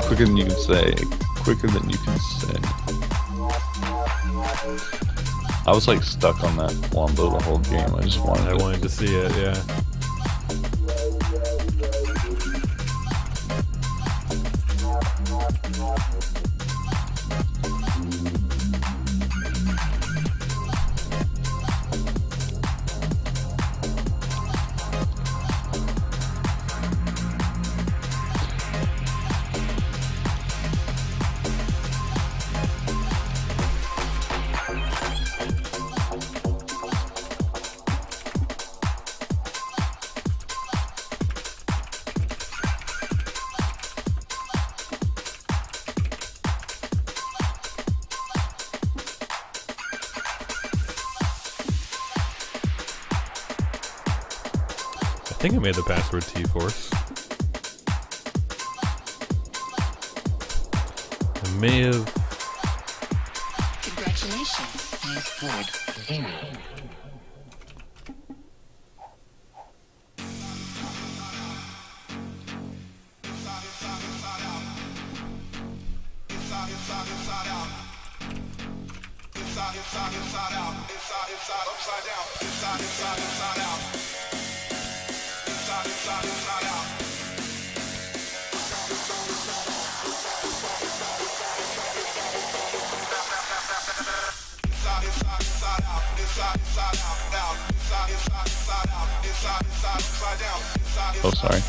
quicker than you can say. Quicker than you can say. I was like stuck on that Wombo the whole game. I wanted to see it, yeah. I think I made the password T-Force. I may have... Congratulations, you scored 0. Oh, sorry.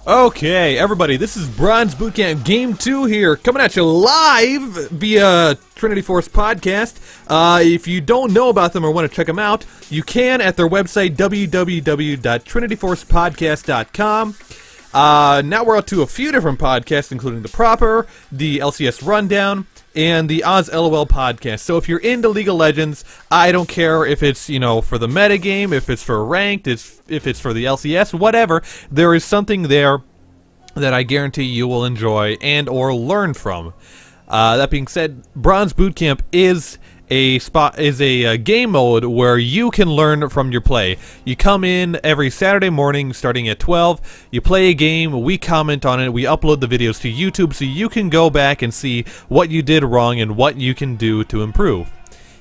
Okay, everybody, this is Bronze Bootcamp Game 2 here, coming at you live via Trinity Force Podcast. If you don't know about them or want to check them out, you can at their website, www.trinityforcepodcast.com. Now we're up to a few different podcasts, including The Proper, the LCS Rundown, and the Oz LOL podcast. So if you're into League of Legends, I don't care if it's, for the metagame, if it's for ranked, if it's for the LCS, whatever, there is something there that I guarantee you will enjoy and or learn from. That being said, Bronze Bootcamp is a game mode where you can learn from your play. You come in every Saturday morning starting at 12, you play a game, we comment on it, we upload the videos to YouTube so you can go back and see what you did wrong and what you can do to improve.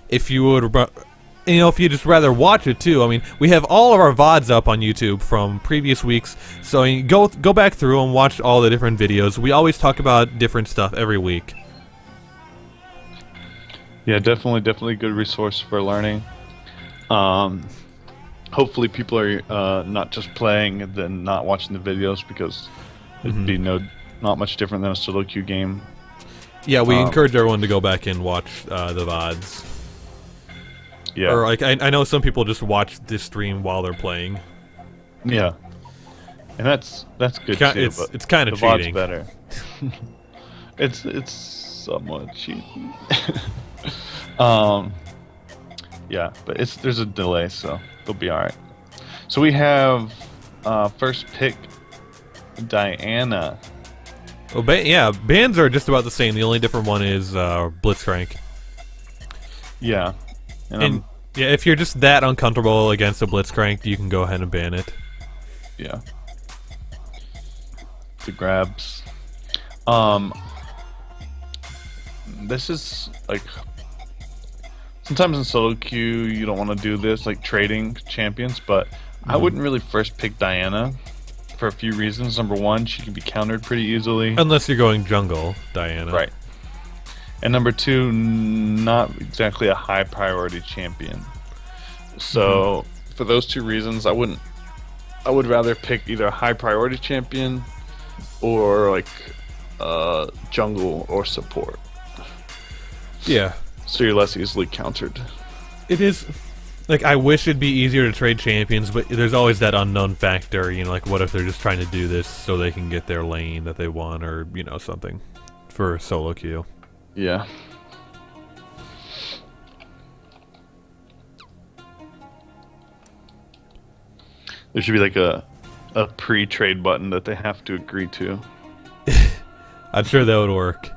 If you would, if you just rather watch it too, we have all of our VODs up on YouTube from previous weeks, so go back through and watch all the different videos. We always talk about different stuff every week. Yeah, definitely good resource for learning. hopefully people are not just playing and then not watching the videos, because it'd be not much different than a solo queue game. Yeah, we encourage everyone to go back and watch the VODs. Yeah. Or like I know some people just watch this stream while they're playing. Yeah. And that's good too. It's kind of the VOD's cheating. better. it's somewhat cheating. Yeah, but there's a delay, so they'll be all right. So we have first pick Diana. Oh, yeah, bans are just about the same. The only different one is Blitzcrank. Yeah. And yeah, if you're just that uncomfortable against a Blitzcrank, you can go ahead and ban it. Yeah. The grabs. This is like, sometimes in solo queue you don't want to do this, like trading champions, but I wouldn't really first pick Diana for a few reasons. Number one, she can be countered pretty easily. Unless you're going jungle, Diana. Right. And number two, not exactly a high priority champion. So for those two reasons, I would rather pick either a high priority champion or like jungle or support. Yeah. So you're less easily countered. It is. Like, I wish it'd be easier to trade champions, but there's always that unknown factor, you know, like what if they're just trying to do this so they can get their lane that they want, or, you know, something for solo queue. Yeah. There should be like a pre-trade button that they have to agree to. I'm sure that would work.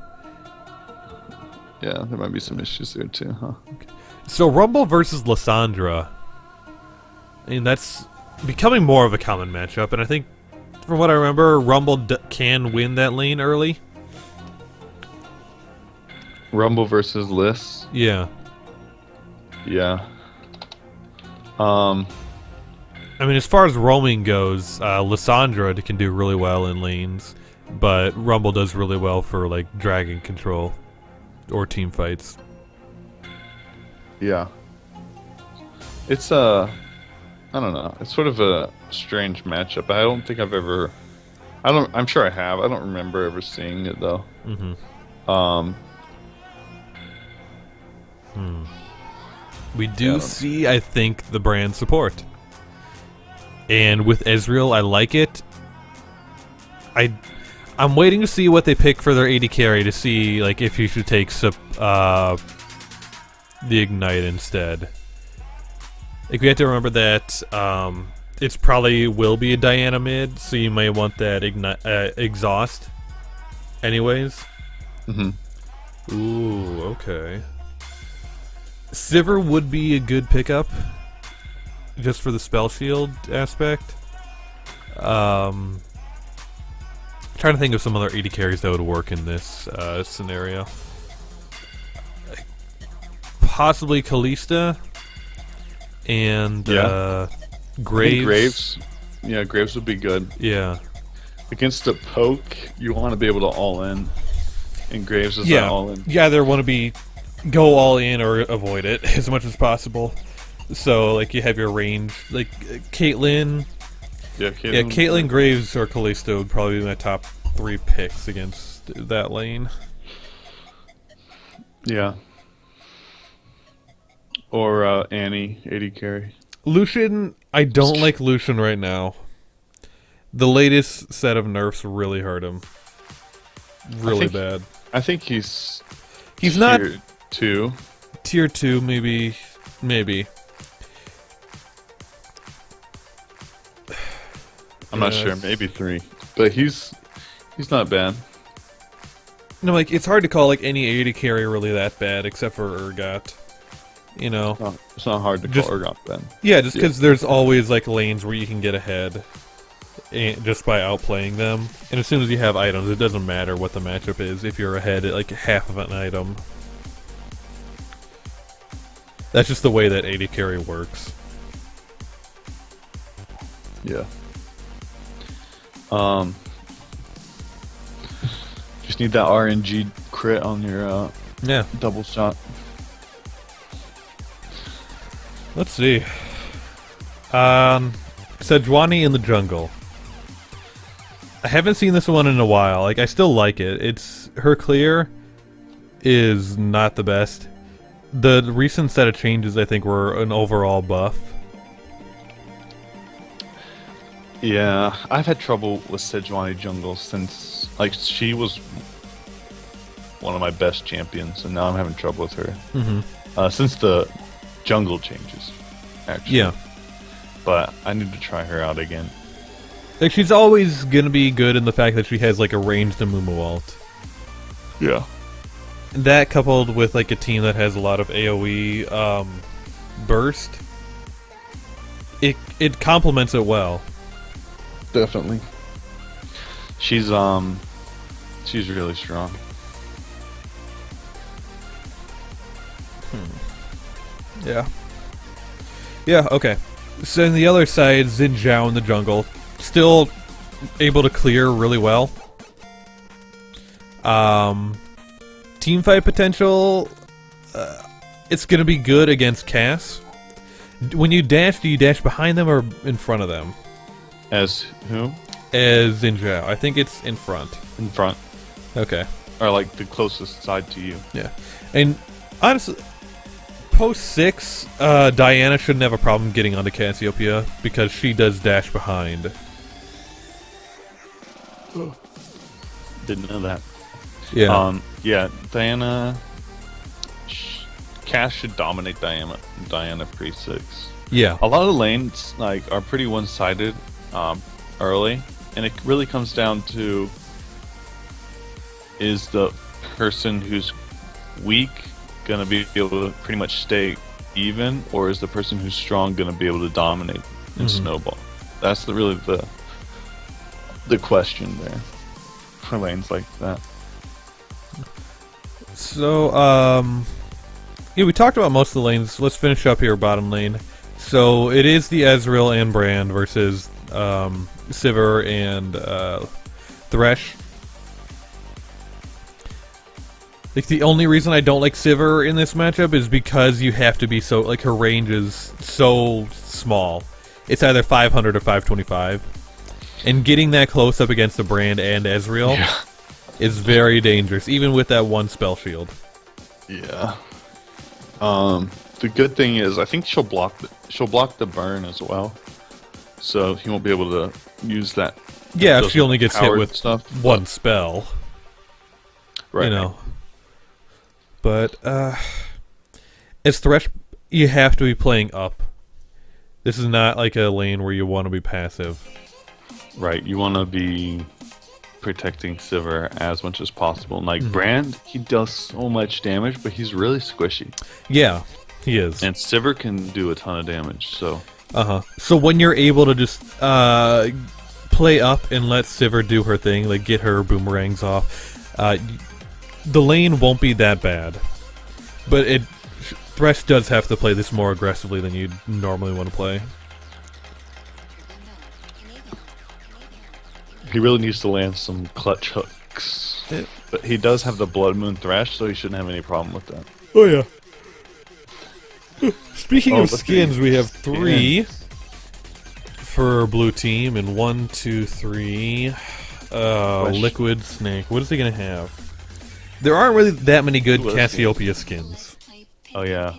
Yeah, there might be some issues there too, huh? So Rumble versus Lissandra. I mean, that's becoming more of a common matchup, and I think, from what I remember, Rumble can win that lane early. Rumble versus Liss. Yeah. Yeah. I mean, as far as roaming goes, Lissandra can do really well in lanes, but Rumble does really well for like dragon control or team fights. Yeah. It's I don't know. It's sort of a strange matchup. I don't think I've ever. I'm sure I have. I don't remember ever seeing it though. We do see, I think, the brand support. And with Ezreal, I like it. I'm waiting to see what they pick for their AD carry to see like if you should take the Ignite instead. Like, we have to remember that it's probably will be a Diana mid, so you may want that exhaust anyways. Ooh, okay. Sivir would be a good pickup just for the spell shield aspect. Trying to think of some other AD carries that would work in this scenario. Possibly Kalista and Graves. Graves. Yeah, Graves would be good. Yeah. Against the poke, you want to be able to all in. And Graves is not all in. You either want to go all in or avoid it as much as possible. So, like, you have your range. Like, Caitlyn. Yeah, Caitlyn. Yeah, Caitlyn, Graves, or Kalista would probably be my top 3 picks against that lane. Yeah. Or Annie, AD carry. Lucian, I don't like Lucian right now. The latest set of nerfs really hurt him. Really bad. I think he's not tier 2. Tier 2, maybe. I'm not sure, maybe 3. But he's not bad. No, like, it's hard to call like any AD carry really that bad except for Urgot. You know? No, it's not hard to call Urgot bad. Yeah, just because there's always like lanes where you can get ahead just by outplaying them. And as soon as you have items, it doesn't matter what the matchup is if you're ahead at like half of an item. That's just the way that AD carry works. Yeah. Just need that RNG crit on your double shot. Let's see. Sejuani in the jungle. I haven't seen this one in a while. Like, I still like it. It's her clear is not the best. The recent set of changes, I think, were an overall buff. Yeah, I've had trouble with Sejuani jungle since, like, she was one of my best champions, and now I'm having trouble with her. Since the jungle changes, actually. Yeah. But I need to try her out again. Like, she's always gonna be good in the fact that she has, like, a ranged Amumu ult. Yeah. That coupled with, like, a team that has a lot of AoE burst, it complements it well. Definitely. She's really strong. Yeah. Yeah, okay. So on the other side, Xin Zhao in the jungle. Still able to clear really well. Team fight potential, it's going to be good against Cass. When you dash, do you dash behind them or in front of them? As who? As Xin Zhao. I think it's in front. In front. Okay. Or like the closest side to you. Yeah. And honestly, post 6, Diana shouldn't have a problem getting onto Cassiopeia because she does dash behind. Didn't know that. Yeah. Yeah, Diana... Cass should dominate Diana pre-6. Yeah. A lot of the lanes like are pretty one-sided early, and it really comes down to, is the person who's weak gonna be able to pretty much stay even, or is the person who's strong gonna be able to dominate and snowball? That's really the question there for lanes like that. So, yeah, we talked about most of the lanes. Let's finish up here, bottom lane. So, it is the Ezreal and Brand versus Sivir and Thresh. Like, the only reason I don't like Sivir in this matchup is because you have to be so, like, her range is so small. It's either 500 or 525. And getting that close up against the Brand and Ezreal is very dangerous, even with that one spell shield. Yeah. The good thing is, I think she'll block the burn as well, so he won't be able to use that. Yeah, if she only gets hit with one but, spell, right? You know. But as Thresh, you have to be playing up. This is not like a lane where you want to be passive. Right. You want to be protecting Sivir as much as possible. And like Brand, he does so much damage, but he's really squishy. Yeah, he is. And Sivir can do a ton of damage, so... So when you're able to just play up and let Sivir do her thing, like get her boomerangs off, the lane won't be that bad. But Thresh does have to play this more aggressively than you'd normally want to play. He really needs to land some clutch hooks. But he does have the Blood Moon Thresh, so he shouldn't have any problem with that. Oh, yeah. Speaking of skins, we have 3 for blue team, and 1, 2, 3. Liquid Snake. What is he going to have? There aren't really that many good Cassiopeia skins. Oh, yeah.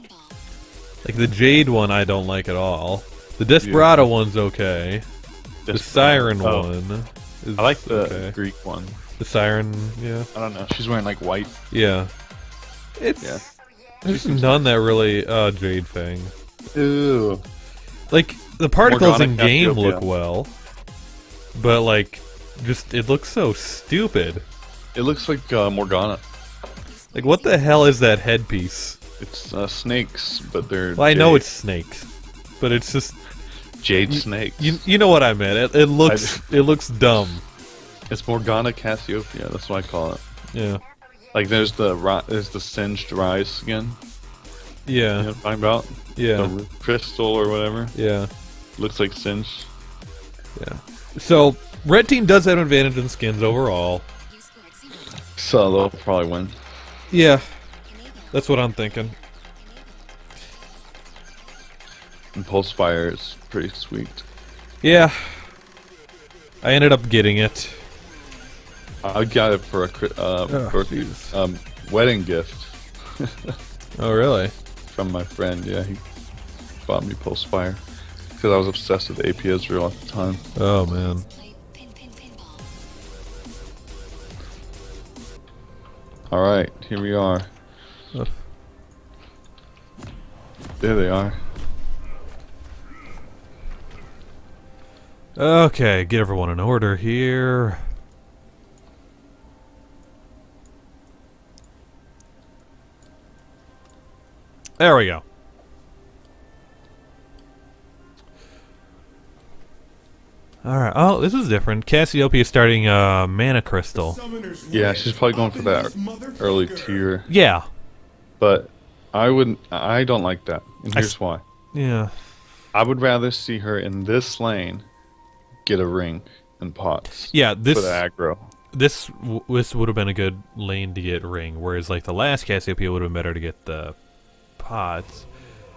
Like the Jade one, I don't like at all. The Desperado one's okay. The Siren one. I like the Greek one. The Siren, yeah. I don't know. She's wearing like white. Yeah. There's none that really Jade thing. Ew. Like the particles in game Cassiopeia look well, but like, just it looks so stupid. It looks like Morgana. Like what the hell is that headpiece? It's snakes, but they're. Well, I know it's snakes, but it's just Jade snakes. You know what I meant. It looks dumb. It's Morgana Cassiopeia. That's what I call it. Yeah. Like there's the singed rise skin. Yeah. You know what I'm talking about? Yeah. The crystal or whatever. Yeah. Looks like singed. Yeah. So red team does have an advantage in skins overall. So they'll probably win. Yeah. That's what I'm thinking. Impulse Fire is pretty sweet. Yeah. I ended up getting it. I got it for a wedding gift Oh, really? from my friend. Yeah, he bought me Pulse Fire because I was obsessed with AP Israel at the time. Oh, man. All right, here we are. Ugh. There they are. Okay, get everyone in order here. There we go. Alright, oh, this is different. Cassiopeia is starting Mana Crystal. Yeah, she's probably going for that early tier, Yeah. but I don't like that, and here's why. Yeah. I would rather see her in this lane get a ring and pots. Yeah, for this the aggro. this would have been a good lane to get ring, whereas like the last Cassiopeia would have been better to get the pots,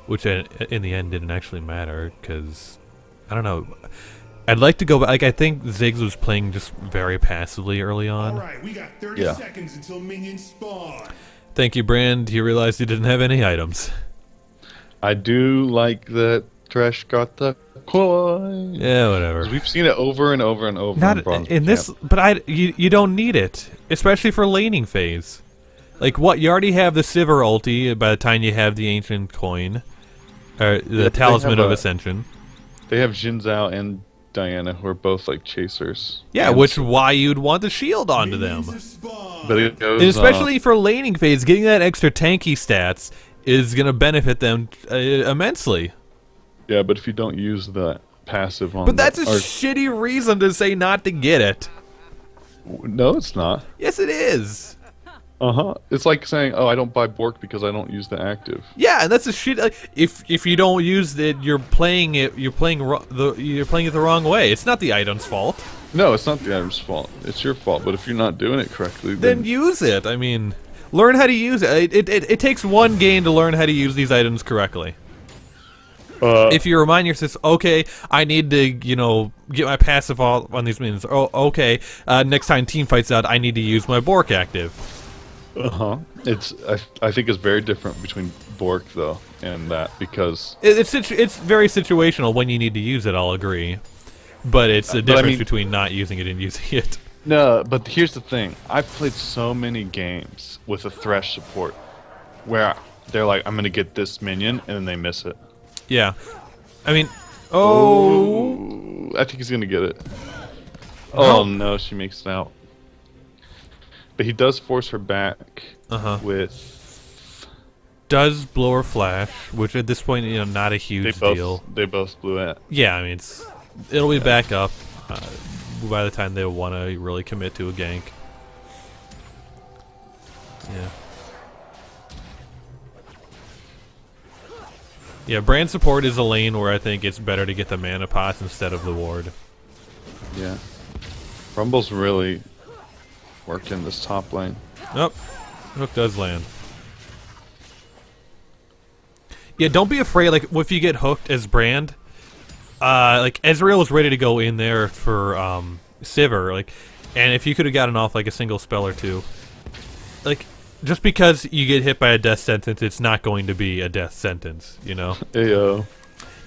which in the end didn't actually matter because I don't know. I'd like to go back. Like I think Ziggs was playing just very passively early on. All right, we got 30 Yeah. seconds until minions spawn. Thank you, Brand. You realized you didn't have any items. I do like that Thresh got the coin. Yeah, whatever. We've seen it over and over and over. Not Bronze in this, Camp. but you don't need it, especially for laning phase. Like what? You already have the Sivir ulti by the time you have the ancient coin, or the they Talisman have of a- Ascension. They have Jin Zhao and Diana who are both like chasers. Yeah, And which why you'd want the shield onto Minions them. have spawned. But it goes, And especially for laning phase, getting that extra tanky stats is gonna benefit them immensely. yeah, but if you don't use the passive on But that's a the, or- shitty reason to say not to get it. no, it's not. Yes, it is. It's like saying, "Oh, I don't buy Bork because I don't use the active." Yeah, and that's a shit. Like, if you don't use it, you're playing it the wrong way. It's not the item's fault. No, it's not the item's fault. It's your fault. But if you're not doing it correctly, Then use it. I mean, learn how to use it. It takes one game to learn how to use these items correctly. If you remind yourself, okay, I need to, get my passive on these minions. Oh, okay, next time team fights out, I need to use my Bork active. It's I think it's very different between Bork though and that because It's very situational when you need to use it. I'll agree, but it's the But I difference mean- between not using it and using it. no. But here's the thing: I've played so many games with a Thresh support where they're like, "I'm gonna get this minion," and then they miss it. Yeah, I mean, oh. Ooh, I think he's gonna get it. Oh no, she makes it out. But he does force her back with. Does blower flash, which at this point, not a They huge both deal. they both blew it. Yeah, I mean, it'll be back up by the time they want to really commit to a gank. Yeah. Yeah, brand support is a lane where I think it's better to get the mana pots instead of the ward. Yeah. Rumble's really worked in this top lane. Nope. Hook does land. Yeah, don't be afraid, like, if you get hooked as Brand, like, Ezreal is ready to go in there for, Sivir, like, and if you could have gotten off, like, a single spell or two, like, just because you get hit by a death sentence, it's not going to be a death sentence, Ayo.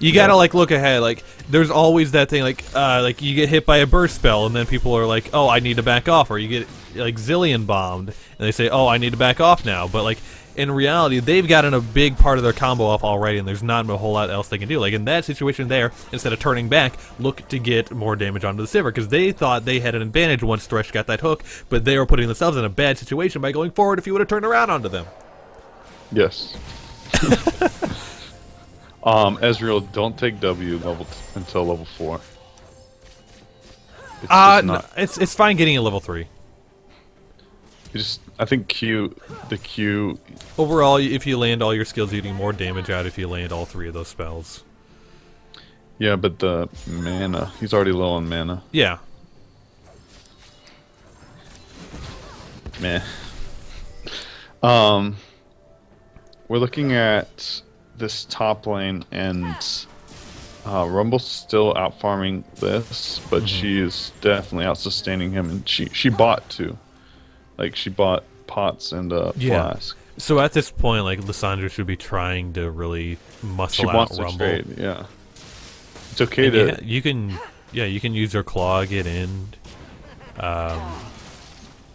You gotta, like, look ahead, like, there's always that thing, like, you get hit by a burst spell, and then people are like, oh, I need to back off, or you get, like, Zillion bombed, and they say, oh, I need to back off now, but, like, in reality, they've gotten a big part of their combo off already, and there's not a whole lot else they can do. Like, in that situation there, instead of turning back, look to get more damage onto the Sivir, because they thought they had an advantage once Thresh got that hook, but they were putting themselves in a bad situation by going forward if you would have turned around onto them. Yes. Ezreal, don't take W until level 4. It's just not. It's fine getting a level 3. I think the Q. Overall, if you land all your skills, you're getting more damage out if you land all 3 of those spells. Yeah, but the mana. He's already low on mana. Yeah. Meh. We're looking at this top lane, and Rumble's still out farming this, but she is definitely out sustaining him, and she bought too. Like she bought pots and Yeah. flask. So at this point, like Lysandra should be trying to really muscle She out wants to Rumble. trade. Yeah, it's okay And to. you can use your claw, get in.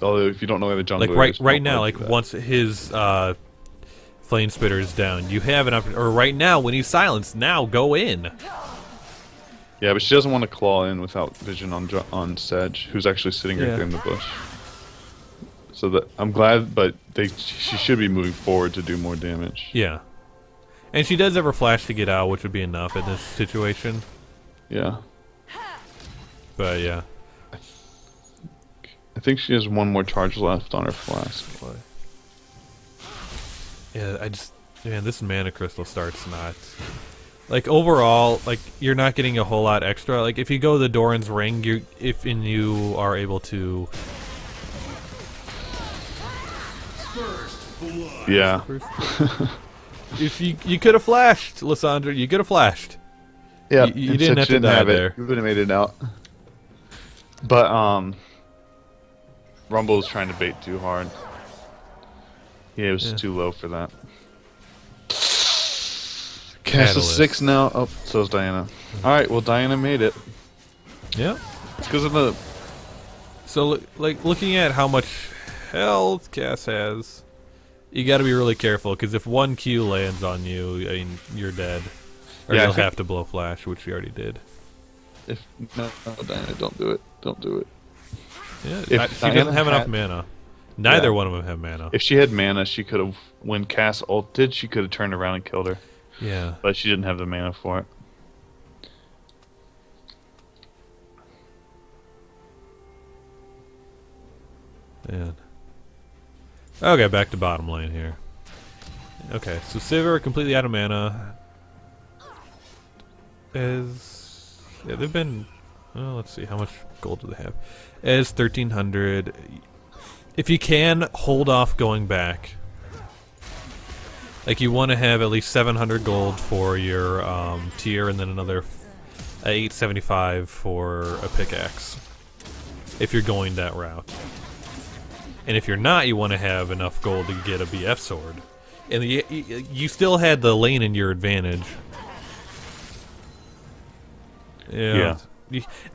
Although if you don't know where the jungle Like is, right don't now, do like that. once his flame spitter is down, you have an opportunity. Or right now, when he's silenced, now go in. Yeah, but she doesn't want to claw in without vision on Sedge, who's actually sitting right Yeah. there in the bush. So that I'm glad, but she should be moving forward to do more damage. Yeah, and she does have her flash to get out, which would be enough in this situation. Yeah, But yeah, I think she has one more charge left on her flask. yeah, man, this mana crystal starts not. Like overall, like you're not getting a whole lot extra. Like if you go the Doran's ring, you are able to. First blood. Yeah, If you could have flashed, Lysandra, you could have flashed. yeah. You and didn't since have she to die it, there. You would have made it out. But Rumble was trying to bait too hard. Yeah, it was Yeah. too low for that. Cast a Catalyst. 6 now. Oh, so is Diana. All right, well Diana made it. Yeah. It's because of the. So like looking at how much health Cass has, you got to be really careful because if one Q lands on you, I mean you're dead, or Yeah, I you'll think- have to blow flash, which you already did. If no, Diana, don't do it. Don't do it. Yeah, If she Diana doesn't have enough had- mana. Neither Yeah. one of them have mana. If she had mana, she could have. When Cass ulted, she could have turned around and killed her. Yeah. But she didn't have the mana for it. Man. Okay, back to bottom lane here. Okay, so Sivir completely out of mana. They've been. Well, let's see, how much gold do they have? Is 1,300. If you can, hold off going back. Like you want to have at least 700 gold for your tier, and then another 875 for a pickaxe. If you're going that route. And if you're not, you want to have enough gold to get a BF sword. And you still had the lane in your advantage. Yeah.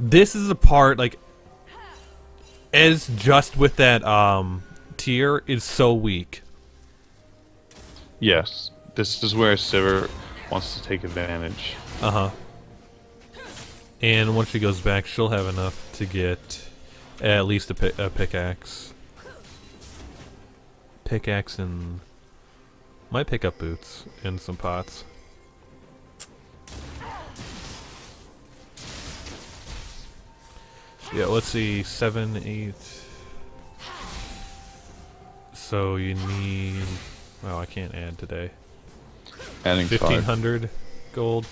This is a part, like, as just with that tier, is so weak. Yes, this is where Sivir wants to take advantage. Uh-huh. And once she goes back, she'll have enough to get at least a pickaxe. Pickaxe and... might pick up boots and some pots. Yeah, let's see. 7, 8... So you need... well, I can't add today. Adding 5. 1,500 gold.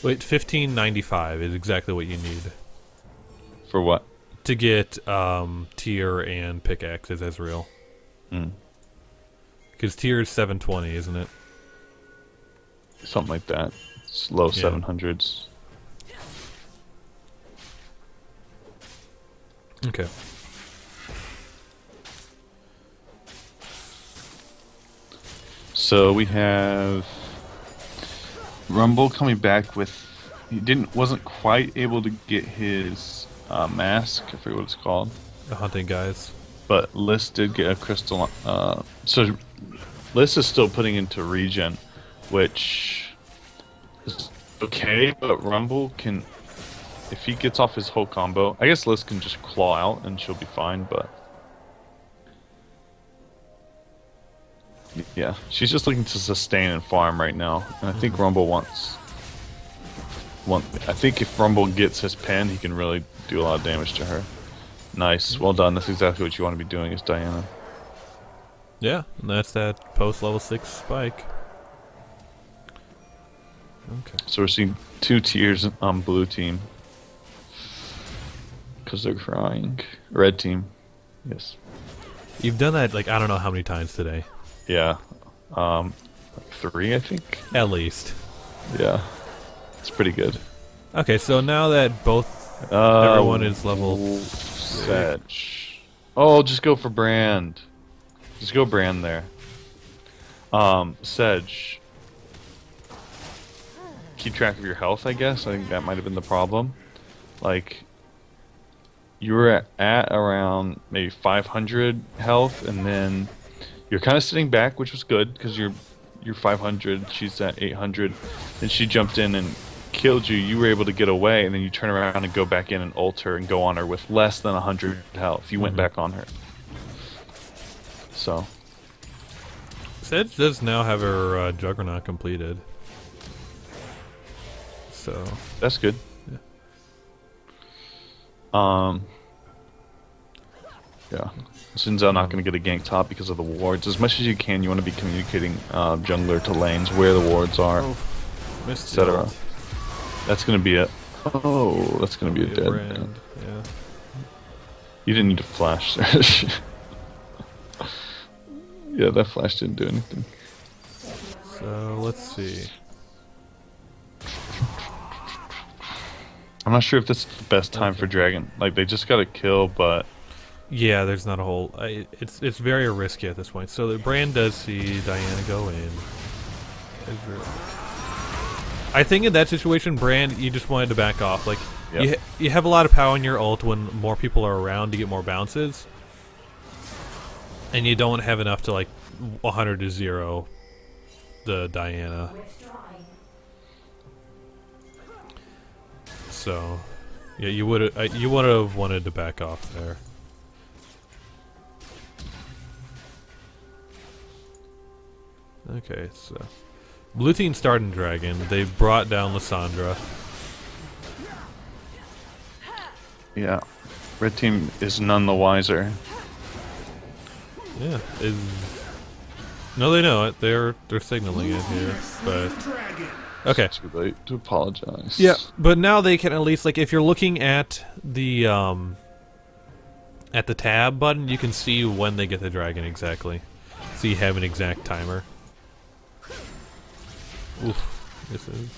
Wait, 1,595 is exactly what you need For what? to get tier and pickaxes as real. Mm. Because tier is 720, isn't it? Something like that. It's low Yeah. 700s. Okay. So we have Rumble coming back with. He wasn't quite able to get his mask. I forget what it's called. The hunting guys. But Liz did get a crystal. So Liz is still putting into regen, which is okay. But Rumble can, if he gets off his whole combo, I guess Liz can just claw out and she'll be fine. But yeah, she's just looking to sustain and farm right now, and I think Rumble wants. I think if Rumble gets his pen, he can really do a lot of damage to her. Nice, well done. That's exactly what you want to be doing, is Diana. Yeah, and that's that post level 6 spike. Okay. So we're seeing 2 tiers on blue team. Because they're crying. Red team. Yes. You've done that, like, I don't know how many times today. Yeah. Like 3, I think. At least. Yeah. It's pretty good. Okay, so now that both everyone is level Sedge. Oh, just go for Brand. Just go Brand there. Sedge. Keep track of your health, I guess. I think that might have been the problem. Like, you were at around maybe 500 health, and then you're kind of sitting back, which was good because you're 500. She's at 800, and she jumped in and killed you. You were able to get away, and then you turn around and go back in and ult her and go on her with less than 100 health. You went back on her. So Sedge does now have her Juggernaut completed. So that's good. Yeah. Yeah. Sinzao not going to get a gank top because of the wards. As much as you can, you want to be communicating jungler to lanes where the wards are, etc. That's going to be it. Oh, that's going to be a dead. Brand. Yeah. You didn't need to flash there. Yeah, that flash didn't do anything. So let's see. I'm not sure if this is the best time for Dragon. Like, they just got a kill, but Yeah, there's not a whole. It's very risky at this point. So the Brand does see Diana go in. I think in that situation, Brand, you just wanted to back off. Like, Yep. you have a lot of power in your ult when more people are around to get more bounces, and you don't have enough to like 100 to 0 the Diana. So, yeah, you would have wanted to back off there. Okay, so blue team starting Dragon. They brought down Lissandra. yeah. Red team is none the wiser. Yeah, no, they know it. They're signaling it here, but okay. Too late to apologize. Yeah, but now they can at least, like, if you're looking at the tab button, you can see when they get the dragon exactly. So you have an exact timer. Oof, this is.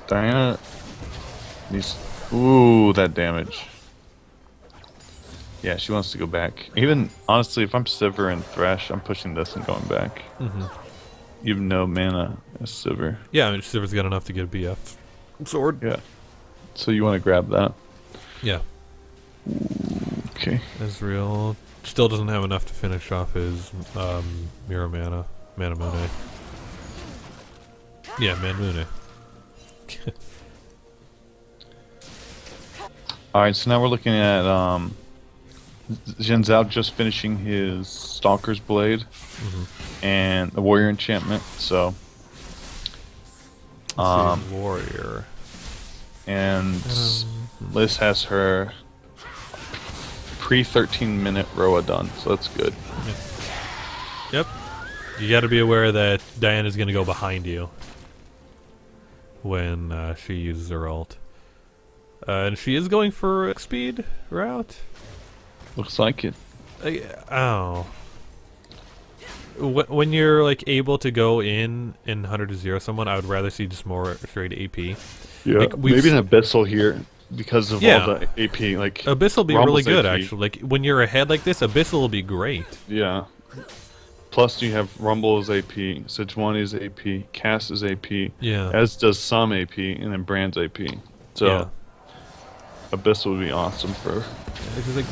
Diana needs. Ooh, that damage. Yeah, she wants to go back. Even, honestly, if I'm Sivir and Thresh, I'm pushing this and going back. Even though mana is Sivir. Yeah, I mean, Sivir's got enough to get a BF sword. Yeah. So you want to grab that. Yeah. Okay. Ezreal still doesn't have enough to finish off his Mirror Mana. Manamune. Yeah, Manamune. Alright, so now we're looking at Zhen Zhao just finishing his Stalker's Blade and the Warrior Enchantment, so Warrior. and Liz has her pre-13-minute Roa done, so that's good. Yep. You got to be aware that Diana's going to go behind you when she uses her ult. And she is going for a speed route. Looks like it. Oh. When you're like able to go in and 100 to 0 someone, I would rather see just more straight AP. Yeah, Like, maybe an Abyssal here because of Yeah. all the AP. Like Abyssal will be Rumble's really good, AP. actually. Like, when you're ahead like this, Abyssal will be great. Yeah. Plus, you have Rumble is AP, Sejuani is AP, Cass is AP, Yeah. as does some AP, and then Brand's AP. So, Yeah. Abyssal would be awesome for. Because, like,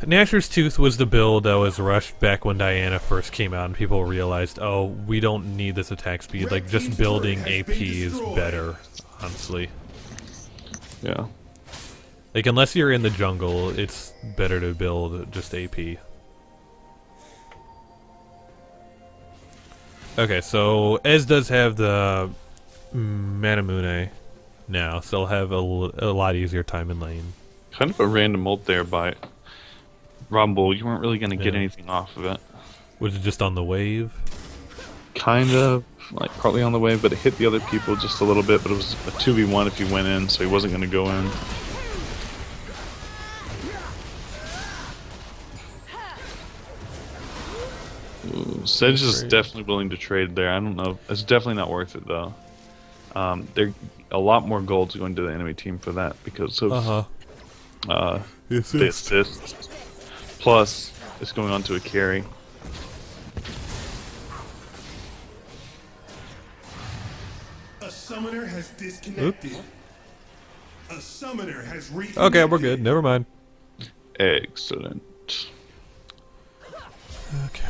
Nashor's Tooth was the build that was rushed back when Diana first came out, and people realized, oh, we don't need this attack speed. Like, just building AP is better, honestly. Yeah. Like, unless you're in the jungle, it's better to build just AP. Okay, so Ez does have the Manamune now, so he'll have a lot easier time in lane. Kind of a random ult there by Rumble. You weren't really going to get Yeah. anything off of it. Was it just on the wave? Kind of, like partly on the wave, but it hit the other people just a little bit, but it was a 2v1 if he went in, so he wasn't going to go in. Ooh. Sedge is Trade. definitely willing to trade there. I don't know. It's definitely not worth it though. There a lot more gold's going to the enemy team for that because of the assist. Plus, it's going on to a carry. A summoner has disconnected. A summoner has reconnected. Okay, we're good. Never mind. Excellent. Okay.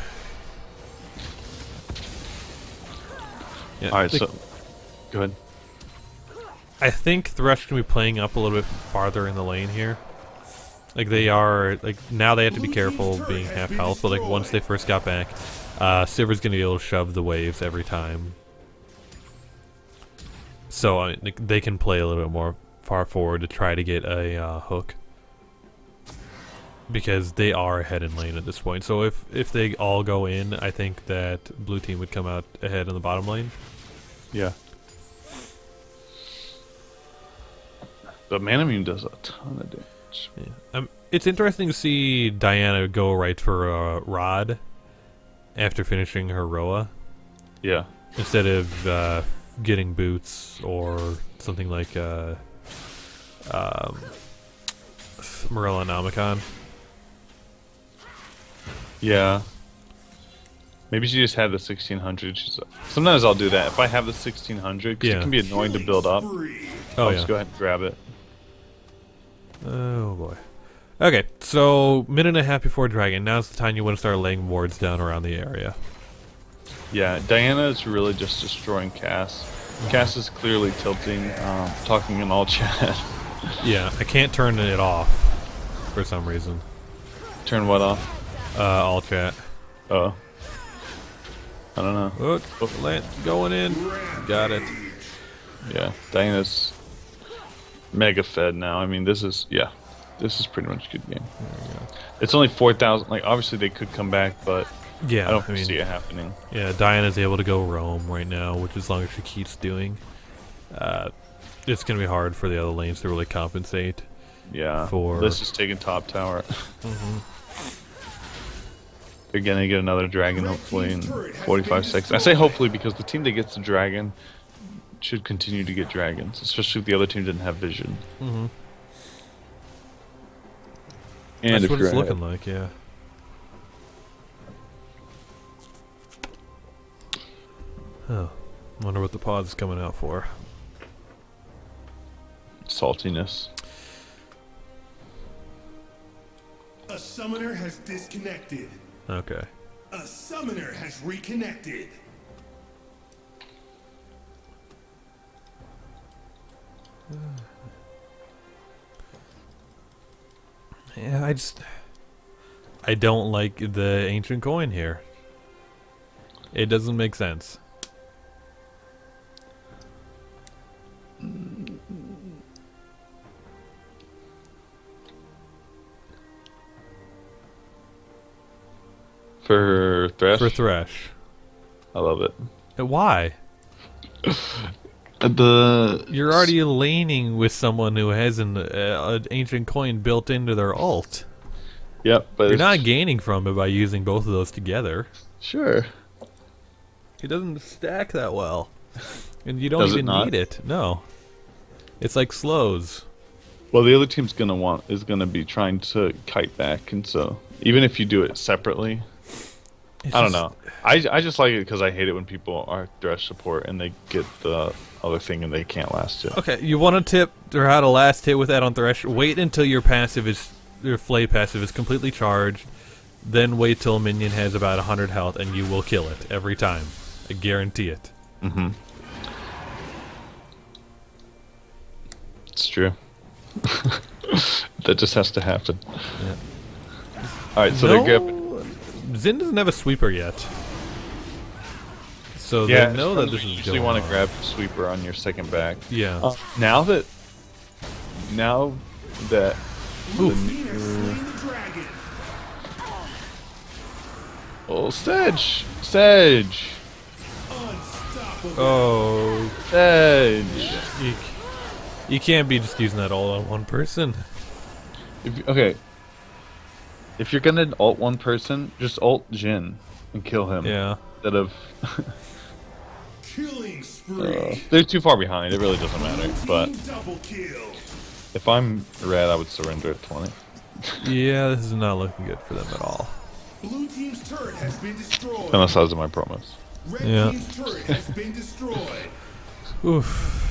Yeah, All right, so go ahead. I think Thresh can be playing up a little bit farther in the lane here. Like they are, like now they have to be careful being half health, but like once they first got back, Sivir's gonna be able to shove the waves every time. So like, they can play a little bit more far forward to try to get a hook. Because they are ahead in lane at this point. So if they all go in, I think that blue team would come out ahead in the bottom lane. Yeah. But Manamune does a ton of damage. Yeah. It's interesting to see Diana go right for a Rod after finishing her Roa. Yeah. Instead of getting boots or something like Morella Nomicon. Yeah. Maybe she just had the 1600. Sometimes I'll do that. If I have the 1600, because Yeah. it can be annoying to build up, Oh I'll yeah. just go ahead and grab it. Oh boy. Okay, so minute and a half before Dragon. Now's the time you want to start laying wards down around the area. Yeah, Diana is really just destroying Cass. Cass is clearly tilting, talking in all chat. Yeah, I can't turn it off for some reason. Turn what off? All chat. Oh. I don't know. Look, Lance going in. Got it. Yeah, Diana's mega fed now. I mean, this is pretty much a good game. It's only 4,000. Like, obviously they could come back, but Yeah, I don't I mean, see it happening. yeah, Diana's able to go roam right now, which as long as she keeps doing, it's gonna be hard for the other lanes to really compensate. Yeah, For- this is taking top tower. They're gonna get another dragon hopefully in 45 seconds. I say hopefully because the team that gets the dragon should continue to get dragons, especially if the other team didn't have vision. And That's if what you're it's looking ahead. like, yeah. Oh, wonder what the pod's coming out for. Saltiness. A summoner has disconnected. Okay. A summoner has reconnected. Yeah, I don't like the ancient coin here. It doesn't make sense. For Thresh? For Thresh. I love it. Why? You're already laning with someone who has an ancient coin built into their ult. Yep, but You're it's- not gaining from it by using both of those together. Sure. It doesn't stack that well. And you don't Does it even not? need it. No. It's like slows. Well, the other team's gonna be trying to kite back, and so even if you do it separately, It's I don't just- know. I just like it because I hate it when people are Thresh support and they get the other thing and they can't last it. Okay, you want a tip or how to last hit with that on Thresh? Wait until your flay passive is completely charged, then wait till a minion has about 100 health and you will kill it every time. I guarantee it. Mm-hmm. It's true. That just has to happen. Yeah. Alright, so no, they're good. Zin doesn't have a sweeper yet. So Yeah, they know that this you is usually going want to on. grab sweeper on your second back. Yeah. Now that Blue team has slain the dragon. oh, Sedge, Unstoppable. Oh, Sedge. you can't be just using that all on one person. Okay. If you're gonna ult one person, just ult Jhin. and kill him. Yeah. Instead of Killing spree. they're too far behind. It really doesn't matter. But Team double kill. if I'm red, I would surrender at 20. Yeah, this is not looking good for them at all. Blue team's turret has been destroyed. And the size of my promos. Red Yeah. team's turret has been destroyed. Oof.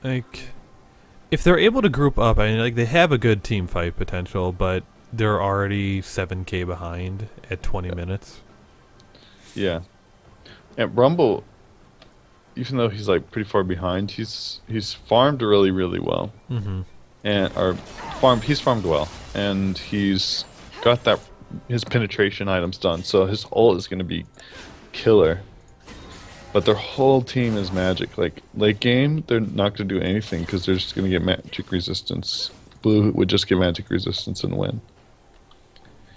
Like, if they're able to group up, I mean, like, they have a good team fight potential, but they're already 7K behind at 20 minutes. Yeah. And Rumble, even though he's like pretty far behind, he's farmed really, really well. Mm-hmm. And he's farmed well. And he's got his penetration items done, so his ult is gonna be killer. But their whole team is magic. Like late game, they're not gonna do anything because they're just gonna get magic resistance. Blue would just get magic resistance and win.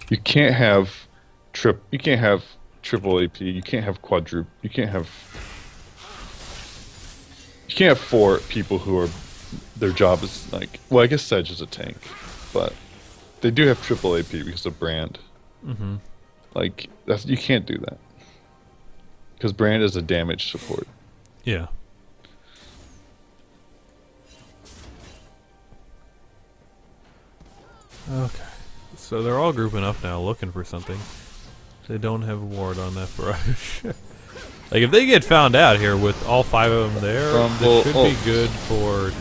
You can't have triple AP. You can't have quadruple. You can't have 4 people who are their job is like. Well, I guess Sedge is a tank, but they do have triple AP because of Brand. Mm-hmm. Like you can't do that because Brand is a damage support. Yeah. Okay. So they're all grouping up now, looking for something. They don't have a ward on that brush. Like, if they get found out here with all 5 of them there, Rumble this should be good for,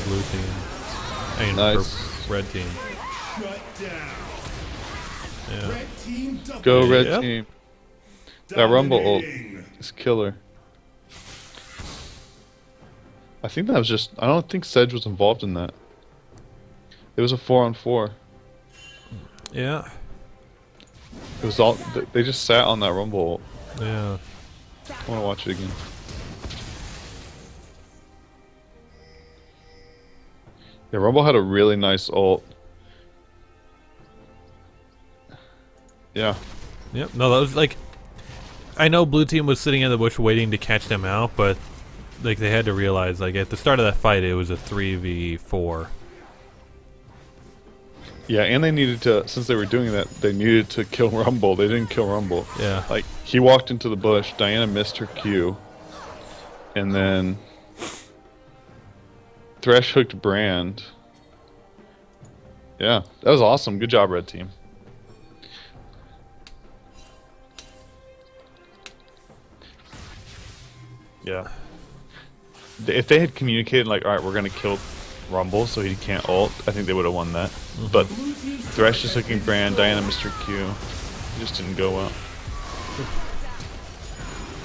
blue team. I mean, Nice. for red team. Shut down. Yeah. Red team double Go red Yep. team. That Rumble ult dominating. is killer. I think that was just. I don't think Sedge was involved in that. It was a 4-on-4. Yeah. It was all. They just sat on that Rumble ult. Yeah. I want to watch it again. Yeah, Rumble had a really nice ult. Yeah. Yep. No, that was like. I know blue team was sitting in the bush waiting to catch them out, but like they had to realize, like at the start of that fight, it was a 3v4. Yeah, and they needed to, since they were doing that, they needed to kill Rumble. They didn't kill Rumble. Yeah. Like, he walked into the bush, Diana missed her Q, and then Thresh hooked Brand. Yeah, that was awesome. Good job, Red Team. Yeah. If they had communicated, like, alright, we're gonna kill Rumble so he can't ult, I think they would have won that. But Thresh is hooking Brand, Diana Mr. Q. It just didn't go well.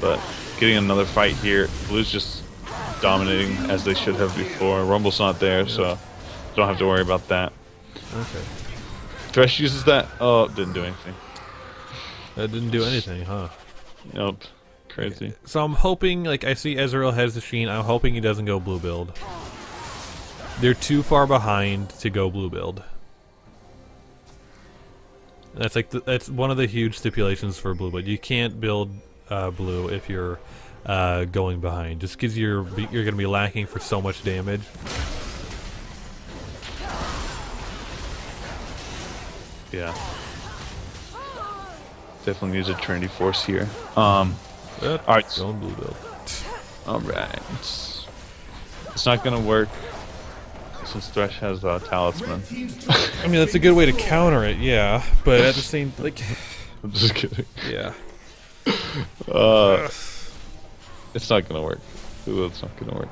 But getting another fight here, Blue's just dominating as they should have before. Rumble's not there, so don't have to worry about that. Okay. Thresh uses that. Oh, didn't do anything. That didn't do anything, huh? Nope. Crazy. So I'm hoping, like, I see Ezreal has the Sheen. I'm hoping he doesn't go blue build. They're too far behind to go blue build. That's like that's one of the huge stipulations for blue build. You can't build blue if you're going behind, just because you're going to be lacking for so much damage. Yeah. Definitely needs a Trinity Force here. Alright. Going blue build. Alright. It's not gonna work since Thresh has Talisman. I mean, that's a good way to counter it, yeah. But at the same, like, I'm just kidding. yeah. It's not gonna work. It's not gonna work.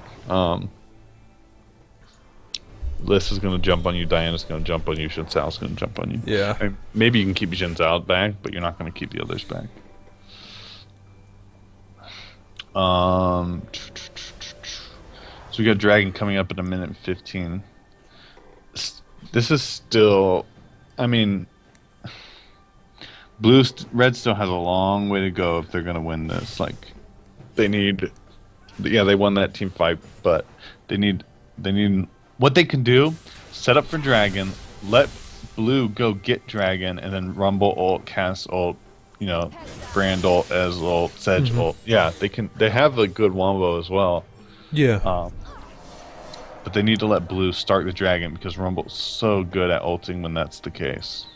Liz is gonna jump on you, Diana's gonna jump on you, Shin Sao's gonna jump on you. Yeah. And maybe you can keep Shin Sao back, but you're not gonna keep the others back. So we got Dragon coming up in a minute and 15. This is still, I mean, Red still has a long way to go if they're gonna win this. Like, they need, yeah, they won that team fight, but they need what they can do. Set up for Dragon, let Blue go get Dragon, and then Rumble ult, Cass ult, you know, Brand ult, Ez ult, Sedge ult. Yeah, they have a good wombo as well. Yeah. But they need to let blue start the dragon because Rumble's so good at ulting when that's the case.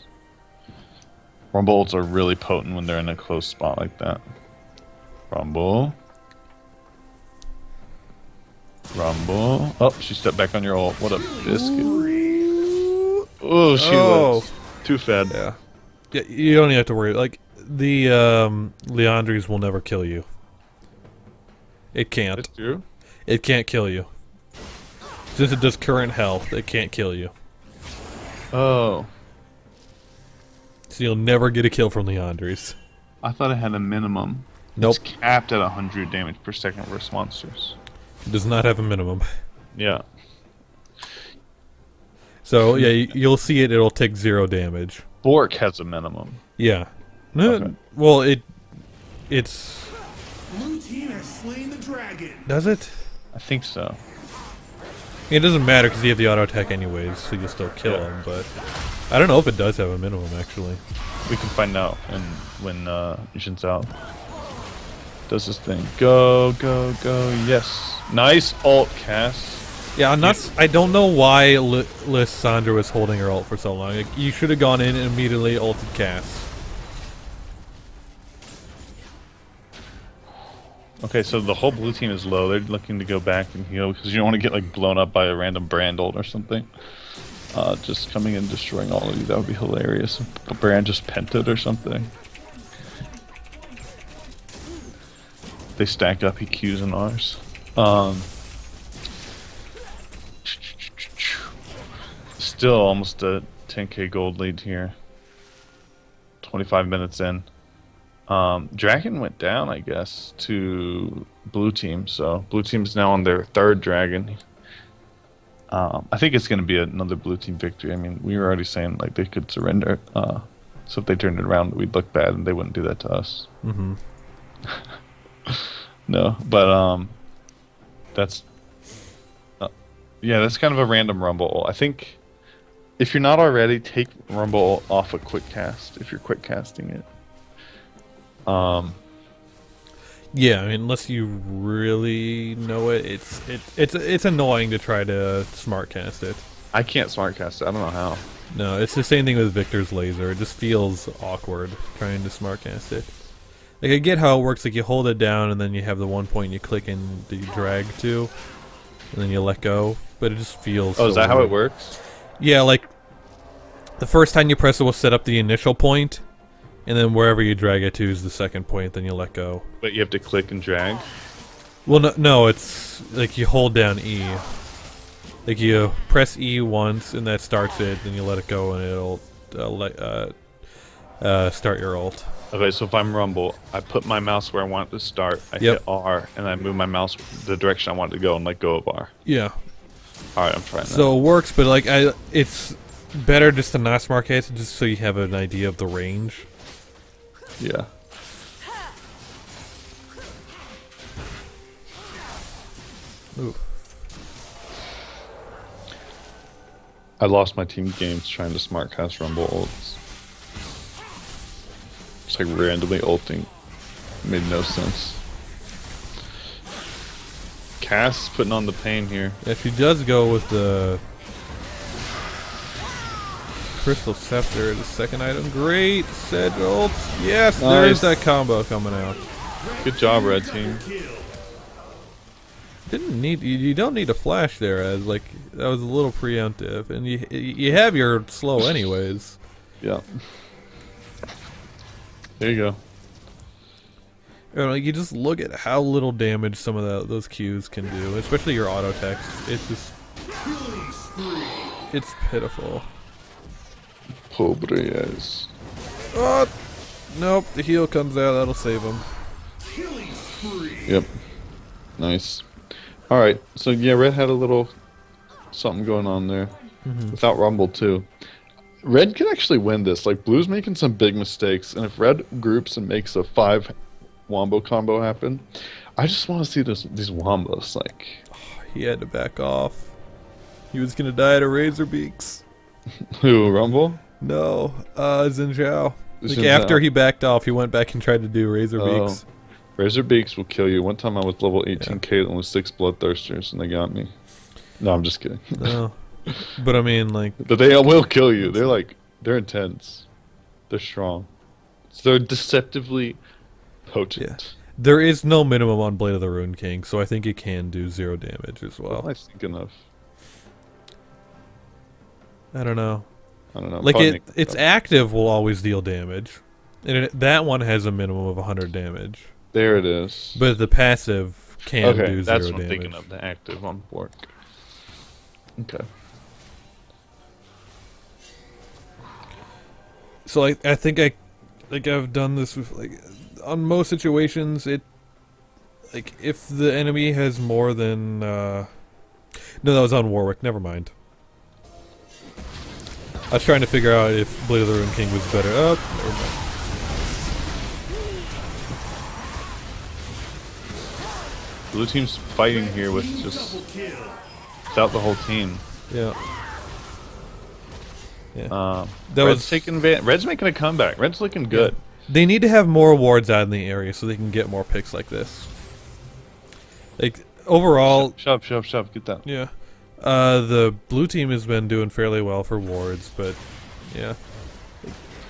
Rumble ults are really potent when they're in a close spot like that. Rumble. Rumble. Oh, she stepped back on your ult. What a biscuit. Oh, she was too fed. Yeah. Yeah, you don't even have to worry. Like, the Leandries will never kill you. It can't. That's true. It can't kill you. Since it does current health, it can't kill you. Oh. So you'll never get a kill from Leandries. I thought it had a minimum. Nope. It's capped at 100 damage per second versus monsters. It does not have a minimum. Yeah. So, yeah, you'll see it, it'll take 0 damage. Bork has a minimum. Yeah. Okay. Well, it's... Blue team has slain the dragon. Does it? I think so. It doesn't matter because you have the auto attack anyways, so you'll still kill him, but... I don't know if it does have a minimum, actually. We can find out when Yushin's out. Does this thing. Go, go, go. Yes. Nice ult cast. Yeah, I don't know why Lissandra was holding her ult for so long. Like, you should have gone in and immediately ulted Cass. Okay, so the whole blue team is low. They're looking to go back and heal because you don't want to get like blown up by a random brand ult or something. Just coming and destroying all of you. That would be hilarious. If a brand just pented or something. They stack up EQs and Rs. Still almost a 10k gold lead here. 25 minutes in. Dragon went down, I guess, to blue team. So blue team's now on their 3rd dragon. I think it's going to be another blue team victory. I mean, we were already saying like they could surrender. So if they turned it around, we'd look bad, and they wouldn't do that to us. Mm-hmm. No, but that's yeah, that's kind of a random rumble. I think if you're not already, take rumble off a quick cast if you're quick casting it. Yeah, I mean, unless you really know it, it's annoying to try to smart cast it. I can't smart cast it. I don't know how. No, it's the same thing with Victor's laser. It just feels awkward trying to smart cast it. Like, I get how it works. Like, you hold it down and then you have the one point you click and you drag to, and then you let go. But it just feels. Oh, is so that how weird. it works? Yeah, like the first time you press it will set up the initial point, and then wherever you drag it to is the second point. Then you let go. But you have to click and drag. Well, no, it's like you hold down E. Like you press E once, and that starts it. Then you let it go, and it'll start your ult. Okay, so if I'm rumble, I put my mouse where I want it to start. I hit R, and I move my mouse the direction I want it to go, and let go of R. Yeah. All right, I'm trying that. So it works, but like it's better just to not smart cast it, just so you have an idea of the range. Yeah. Ooh. I lost my team games trying to smart cast rumble ults. Just like randomly ulting. Made no sense. Cass putting on the pain here. If he does go with the Crystal Scepter, the second item, great. Sedge ult. Yes, Nice. there's that combo coming out. Good job, red team. Didn't need you don't need a flash there, as like that was a little preemptive, and you have your slow anyways. Yeah. There you go. You know, like, you just look at how little damage some of those Qs can do, especially your auto text. It's just it's pitiful. Pobres. Oh, nope, the heal comes out, that'll save him. Yep. Nice. Alright, so yeah, red had a little something going on there. Without rumble too. Red could actually win this. Like, blue's making some big mistakes, and if red groups and makes a 5 wombo combo happen, I just want to see these wombos. Like, He had to back off. He was gonna die to Razor Beaks. who, rumble? No, Xin Zhao. Like, Xin after Zhao. he backed off, he went back and tried to do Razor Beaks. Razor Beaks will kill you. One time I was level 18 Caitlyn with 6 bloodthirsters, and they got me. No, I'm just kidding. No. But I mean, like, But they will kill you. They're intense. They're strong. So they're deceptively potent. yeah. There is no minimum on Blade of the Rune King, so I think it can do 0 damage as What am well. I thinking of? I don't know. I don't know. Like, Probably its active will always deal damage. And that one has a minimum of 100 damage. There it is. But the passive can okay, do 0 that's what I'm damage. thinking of. The active on Bork. Okay. So I think I've done this with, like, on most situations. It, like, if the enemy has more than no, that was on Warwick. Never mind. I was trying to figure out if Blade of the Rune King was better. Oh, never mind. Blue team's fighting here with just Double kill. without the whole team. Yeah. Yeah. Red's was taking Red's making a comeback. Red's looking good. They need to have more wards out in the area so they can get more picks like this. Like, overall, Shove. Get that. yeah. The blue team has been doing fairly well for wards, but yeah.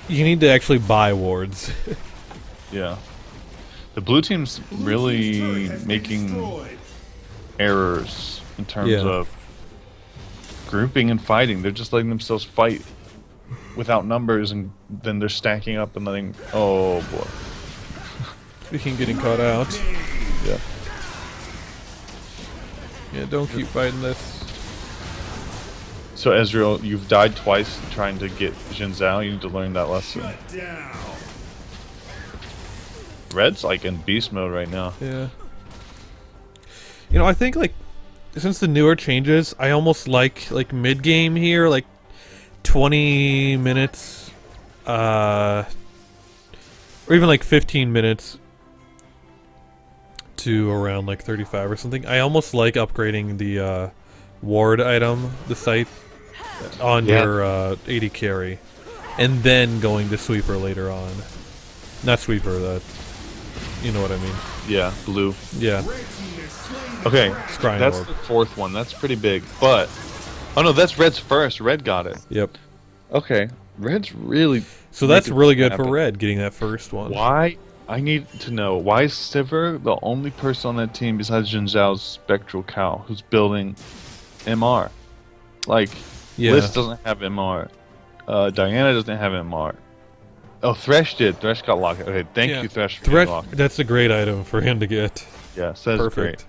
You need to actually buy wards. Yeah. The blue team's really making Destroyed. errors in terms Yeah. of grouping and fighting. They're just letting themselves fight without numbers, and then they're stacking up and letting. Oh boy. Speaking of getting caught out. Yeah. Yeah, don't keep fighting this. So Ezreal, you've died twice trying to get Jin Zhao. You need to learn that lesson. Shut down. Red's like in beast mode right now. Yeah. You know, I think, like, since the newer changes, I almost like mid game here, like 20 minutes, or even like 15 minutes to around like 35 or something. I almost like upgrading the ward item, the site, on Yeah. your AD carry, and then going to sweeper later on. Not sweeper, you know what I mean. Yeah, blue. Yeah. Red team has slain the Okay, dragon. Scrying that's orb. the fourth one. That's pretty big. But oh no, that's Red's first. Red got it. Yep. Okay, Red's really. So that's making really something good for happen. Red, getting that first one. Why? I need to know why is Sivir the only person on that team besides Jin Zhao's Spectral Cow who's building MR? Like, Yeah. Liz doesn't have MR. Diana doesn't have MR. Oh, Thresh did. Thresh got locked. Okay, thank Yeah. you, Thresh, for Thresh, getting locked. that's a great item for him to get. Yeah, so that's great. Perfect.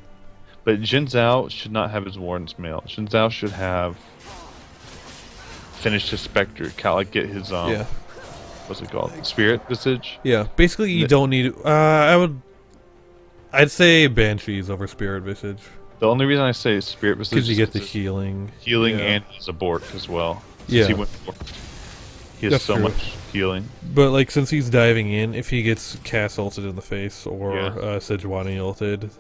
But Jin Zhao should not have his Warden's Mail. Jin Zhao should have finished his Spectre. Like get his Yeah. what's it called? Spirit Visage. Yeah. Basically, you don't need. I'd say Banshees over Spirit Visage The only reason I say Spirit Visage because you is get the 'cause it's healing. healing Yeah. and he's a Bork as well. Since Yeah. he went Bork. He has That's so true. much healing. But like, since he's diving in, if he gets Cass ulted in the face or Yeah. Sejuani ulted,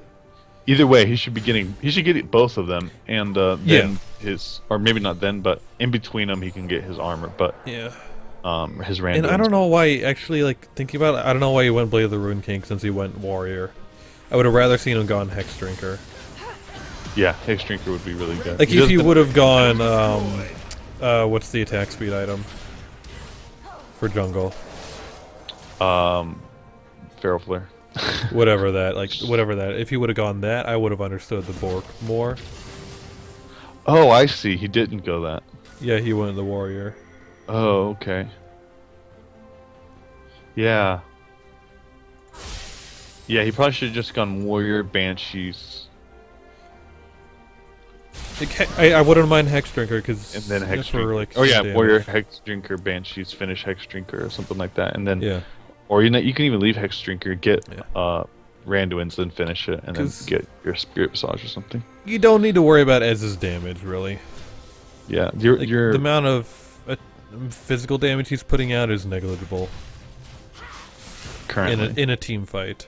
Either way, he should get both of them, and then Yeah. his, or maybe not then, but in between them he can get his armor. But yeah. his random. And I don't know why. Actually, like, thinking about it, I don't know why he went Blade of the Rune King since he went Warrior. I would have rather seen him gone Hex Drinker. Yeah, Hex Drinker would be really good. Like, if does he the- would have gone, what's the attack speed item for jungle? Feral Flare. Whatever that. If he would have gone that, I would have understood the Bork more. Oh, I see. He didn't go that. Yeah, he went the Warrior. Oh, okay. Yeah. Yeah, he probably should have just gone Warrior, Banshees, Like, I wouldn't mind Hex Drinker because and then Hex for Drinker. like Oh yeah, some damage. Warrior, Hex Drinker, Banshees, finish Hex Drinker, or something like that, and then Yeah, or you can even leave Hex Drinker, get Yeah. Randuin's, then finish it, and then 'Cause- get your Spirit Visage or something. you don't need to worry about Ez's damage really. Yeah, Like, your the amount of physical damage he's putting out is negligible currently. in a team fight.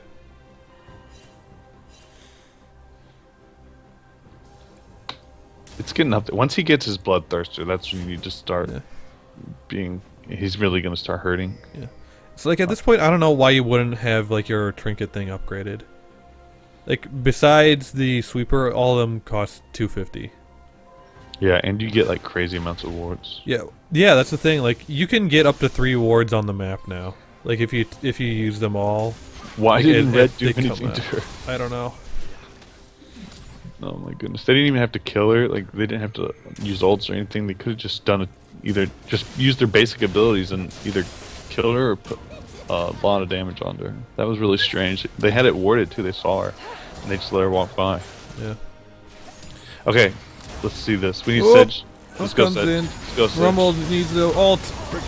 It's getting up there. Once he gets his Bloodthirster, that's when you need to start Yeah. being. He's really gonna start hurting. So like at this point, I don't know why you wouldn't have like your trinket thing upgraded. Like besides the sweeper, all of them cost 250. Yeah, and you get like crazy amounts of wards. Yeah, yeah, that's the thing. Like, you can get up to 3 wards on the map now. Like, if you use them all. Why Like, didn't Red they do come anything out. to her? I don't know. Oh my goodness. They didn't even have to kill her. Like, they didn't have to use ults or anything. They could have just done it, either just used their basic abilities and either kill her or put a lot of damage on her. That was really strange. They had it warded too. They saw her, and they just let her walk by. Yeah. Okay, let's see this. We need Oh, Sedge. Let's go comes Sedge. in. Let's go Sedge. Rumble needs the ult.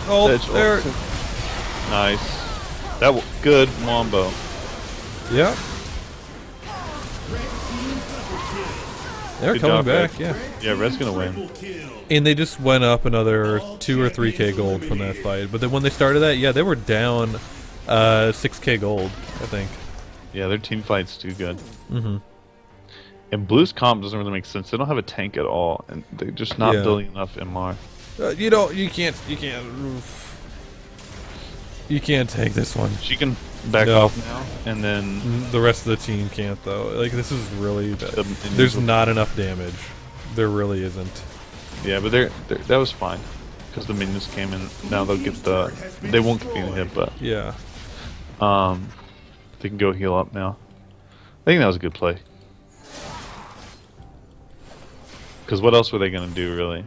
Ult Sedge, there. ult. Nice. That was good wombo. Yeah. They're Good coming job, back, Red. yeah. Yeah, Red's gonna win. Triple kill. And they just went up another 2 or 3k gold from that fight. But then when they started that, yeah, they were down 6k gold, I think. Yeah, their team fight's too good. Mm-hmm. And Blue's comp doesn't really make sense. They don't have a tank at all, and they're just not Yeah. building enough MR. You can't take this one. She can back No. off now, and then The rest of the team can't, though. Like, this is really bad. The minions There's will- not enough damage. There really isn't. yeah, but that was fine because the minions came in. Now they'll get they won't get being hit, but Yeah. they can go heal up now. I think that was a good play. Because what else were they gonna do really?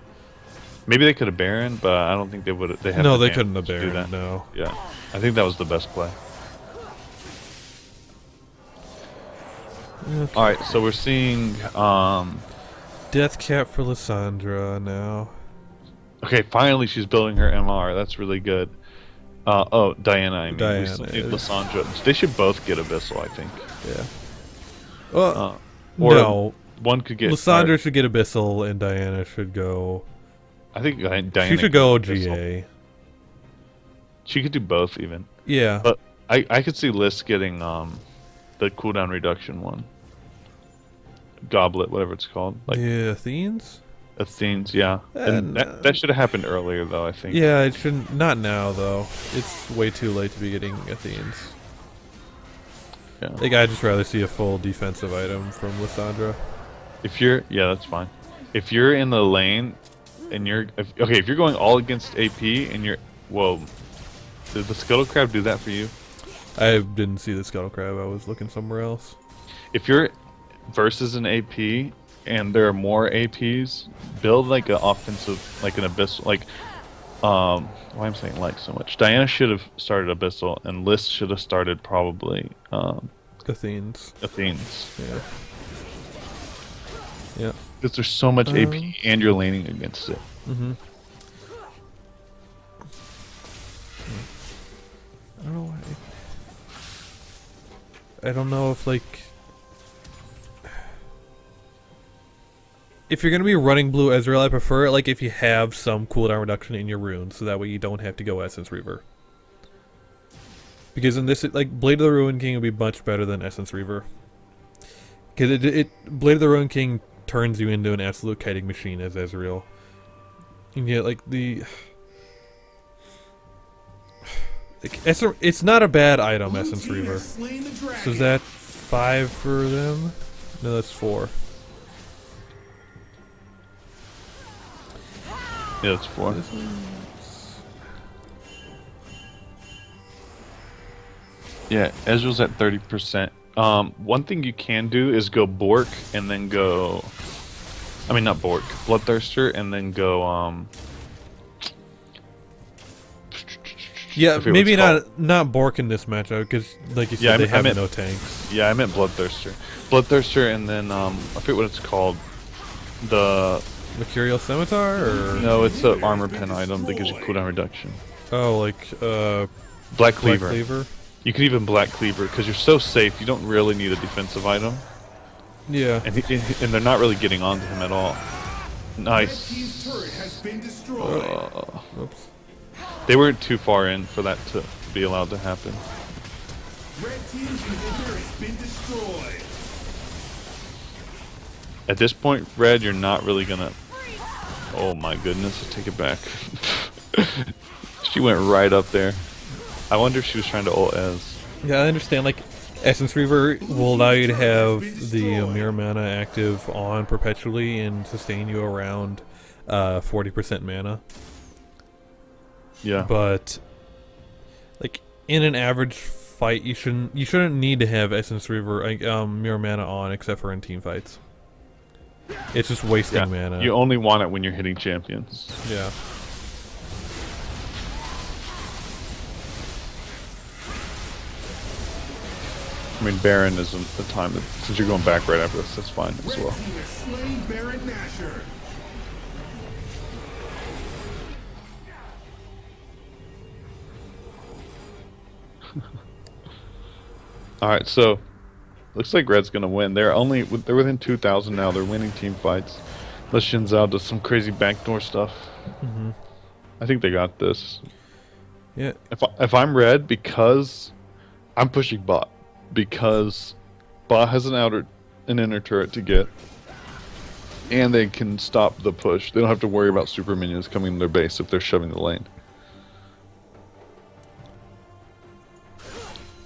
Maybe they could have Baron, but I don't think they would. They have No, the they couldn't have damage to do Baron, that. no. Yeah, I think that was the best play. Okay. All right, so we're seeing. Death cap for Lissandra now. Okay, finally she's building her MR. That's really good. Oh, Diana. I mean, Diana we still need is- Lissandra. They should both get Abyssal, I think. Yeah. Well, Or no. one could get. Lissandra should get Abyssal, and Diana should go. I think Diana. She should go could get Abyssal. GA. She could do both even. Yeah. But I could see Liz getting the cooldown reduction one. Goblet, whatever it's called. Like Yeah, Athenes? Athene's, yeah. And no. that should have happened earlier though, I think. Yeah, it shouldn't. Not now, though. It's way too late to be getting Athenes. Yeah. Like, I'd just rather see a full defensive item from Lissandra. If you're, yeah, that's fine. If you're in the lane and if you're going all against AP and you're, whoa, did the Scuttle Crab do that for you? I didn't see the Scuttle Crab. I was looking somewhere else. If you're versus an AP and there are more APs, build like an offensive, like an Abyssal, like, why I'm saying like so much. Diana should have started Abyssal and List should have started probably Athenes. Athene's. Yeah. Yeah. Because there's so much AP and you're laning against it. Mm-hmm. I don't know why. I don't know if, like... If you're going to be running blue Ezreal, I prefer it like if you have some cooldown reduction in your runes, so that way you don't have to go Essence Reaver. Because in this, like, Blade of the Ruin King would be much better than Essence Reaver. Because Blade of the Ruin King turns you into an absolute kiting machine as Ezreal. And yet, like, it's not a bad item, Blue Essence team Reaver. has slain the dragon. So is that 5 for them? No, that's 4. Yeah, it's 4. Yeah, Ezreal's at 30%. One thing you can do is go Bork and then go. I mean, not Bork, Bloodthirster, and then go. Yeah, I forget maybe what it's not Bork in this matchup, because, like you said, Yeah, I they have meant- no tanks. Yeah, I meant Bloodthirster. Bloodthirster, and then I forget what it's called. The Mercurial Scimitar, or no, it's an armor pen item that gives you cooldown reduction. oh, like Black Black Cleaver. Cleaver. You can even Black Cleaver because you're so safe. You don't really need a defensive item, Yeah. and and they're not really getting onto him at all. Red Nice. team's turret has been destroyed. Oops. They weren't too far in for that to be allowed to happen. Red team's inhibitor has been destroyed. At this point, Red, you're not really gonna. Oh my goodness, I take it back. She went right up there. I wonder if she was trying to ult Ez. Yeah, I understand. Like, Essence Reaver will allow you to have the Mirror Mana active on perpetually and sustain you around 40% mana. Yeah. But like in an average fight, you shouldn't need to have Essence Reaver Mirror Mana on, except for in team fights. It's just wasting mana. You only want it when you're hitting champions. Yeah. I mean, Baron isn't the time that, since you're going back right after this, that's fine as well. Red team has slain Baron Nashor. All right, so looks like Red's gonna win. They're within 2,000 now. They're winning team fights. Unless Xin Zhao does some crazy backdoor stuff. Mm-hmm. I think they got this. Yeah. If I'm Red, because I'm pushing bot, because bot has an inner turret to get, and they can stop the push. They don't have to worry about super minions coming to their base if they're shoving the lane.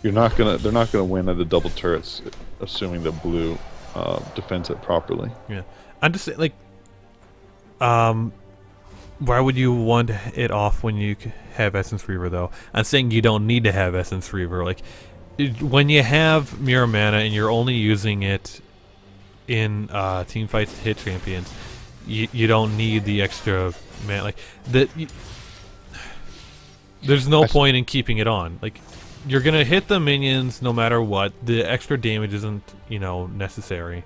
They're not gonna win at the double turrets, assuming the blue defends it properly. Yeah. I'm just saying, like, why would you want it off when you have Essence Reaver, though? I'm saying you don't need to have Essence Reaver. Like, when you have Mirror Mana and you're only using it in team fights to hit champions, you don't need the extra mana. Like, there's no point in keeping it on. Like, you're gonna hit the minions no matter what. The extra damage isn't, necessary.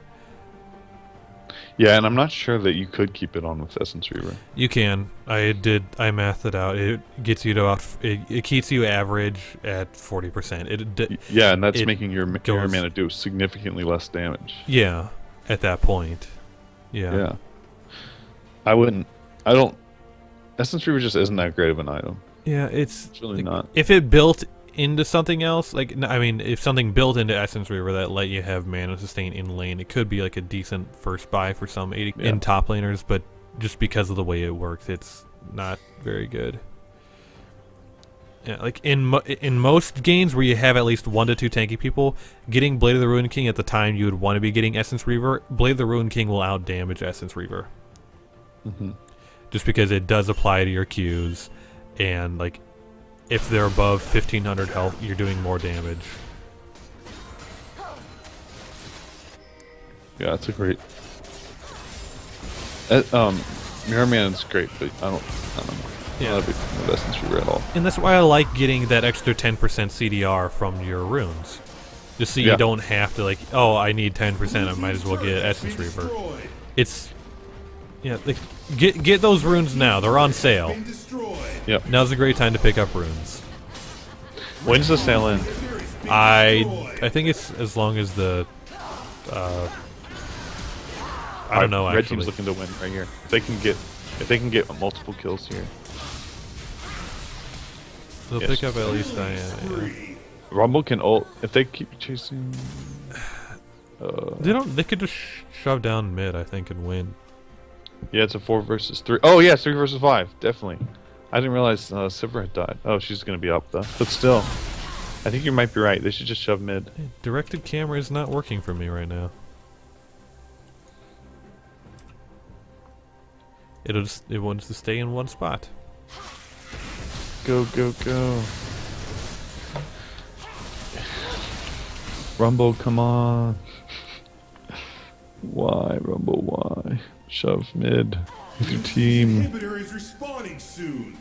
Yeah, and I'm not sure that you could keep it on with Essence Reaver. You can. I mathed it out. It gets you to it keeps you average at 40%. Yeah, and that's it making your goes- mana do significantly less damage. Yeah, at that point. Yeah. Yeah. I don't. Essence Reaver just isn't that great of an item. Yeah, it's really not. If it built into something else, if something built into Essence Reaver that let you have mana sustain in lane, it could be like a decent first buy for some in top laners, but just because of the way it works, it's not very good. Yeah, like in most games where you have at least 1 to 2 tanky people, getting Blade of the Ruin King at the time you would want to be getting Essence Reaver, Blade of the Ruin King will out damage Essence Reaver. Mm-hmm. Just because it does apply to your Qs, and like, if they're above 1500 health, you're doing more damage. Yeah, that's a great. Mirror Man's great, but I don't know. Yeah. I'm not a big fan of Essence Reaver at all. And that's why I like getting that extra 10% CDR from your runes. Just so you don't have to, like, oh, I need 10%, I might as well get Essence Reaver. It's... Yeah, like, get those runes now. They're on sale. Yep. Now's a great time to pick up runes. When's the sale end? I think it's as long as the... I don't know, Red actually. team's looking to win right here. If they can get multiple kills here. They'll Yes. pick up at least Diana. Yeah. Rumble can ult if they keep chasing. They could just shove down mid, I think, and win. Yeah, it's a 4 versus 3. Oh yeah, it's 3 versus 5, definitely. I didn't realize Sivir had died. Oh, she's gonna be up though. But still, I think you might be right. They should just shove mid. Hey, directed camera is not working for me right now. It wants to stay in one spot. Go, go, go. Rumble, come on. Why, Rumble, why? Shove mid with your team. Inhibitor is respawning soon.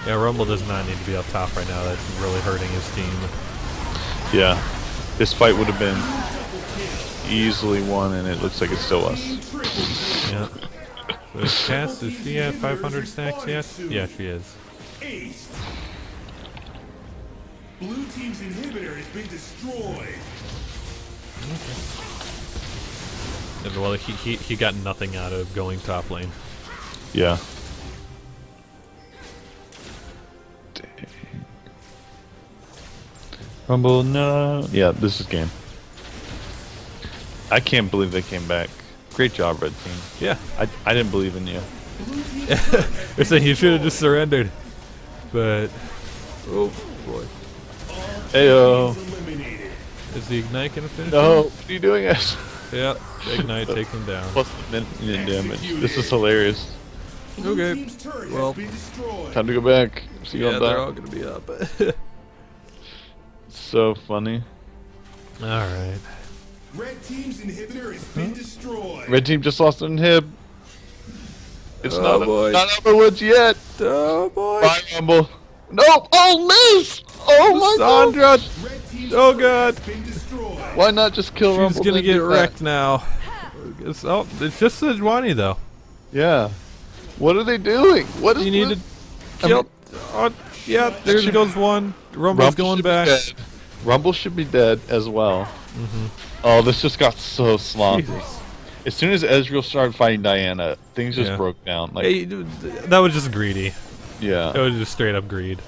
Yeah, Rumble does not need to be up top right now. That's really hurting his team. Yeah. This fight would have been easily won, and it looks like it's still us. Yeah. So is Cass, is she at 500 stacks yet? Yeah, she is. Ace. Blue team's inhibitor has been destroyed. And well, he got nothing out of going top lane. Yeah. Dang. Rumble, no. Yeah, this is game. I can't believe they came back. Great job, Red Team. Yeah. I didn't believe in you. They're saying you should have just surrendered. But... Oh, boy. Ayo. Eliminated. Is the Ignite gonna finish No, him? what are you doing, Ash? Yeah, Ignite takes him down. Plus the minion damage. This is hilarious. Blue Okay, team's turret well. has been destroyed. Time to go back. See you Yeah, on they're that. all gonna be up. So funny. Alright. Red team's inhibitor has been destroyed. Red team just lost an inhib. It's Oh, boy. not Overwoods yet. Oh boy. Bye, Rumble. No! Oh, Liz! Oh my god! Sandra! Red team's Oh, turret God. has been destroyed. Why not just kill She's Rumble? gonna then get do that? wrecked now. It's just Sejuani though. Yeah. What are they doing? What is You need this? to kill. Yeah, there should- goes one. Rumble's going should be back. dead. Rumble should be dead as well. Oh, this just got so sloppy. Jesus. As soon as Ezreal started fighting Diana, things just Yeah. broke down. Like, Hey, dude, that was just greedy. yeah. That was just straight up greed.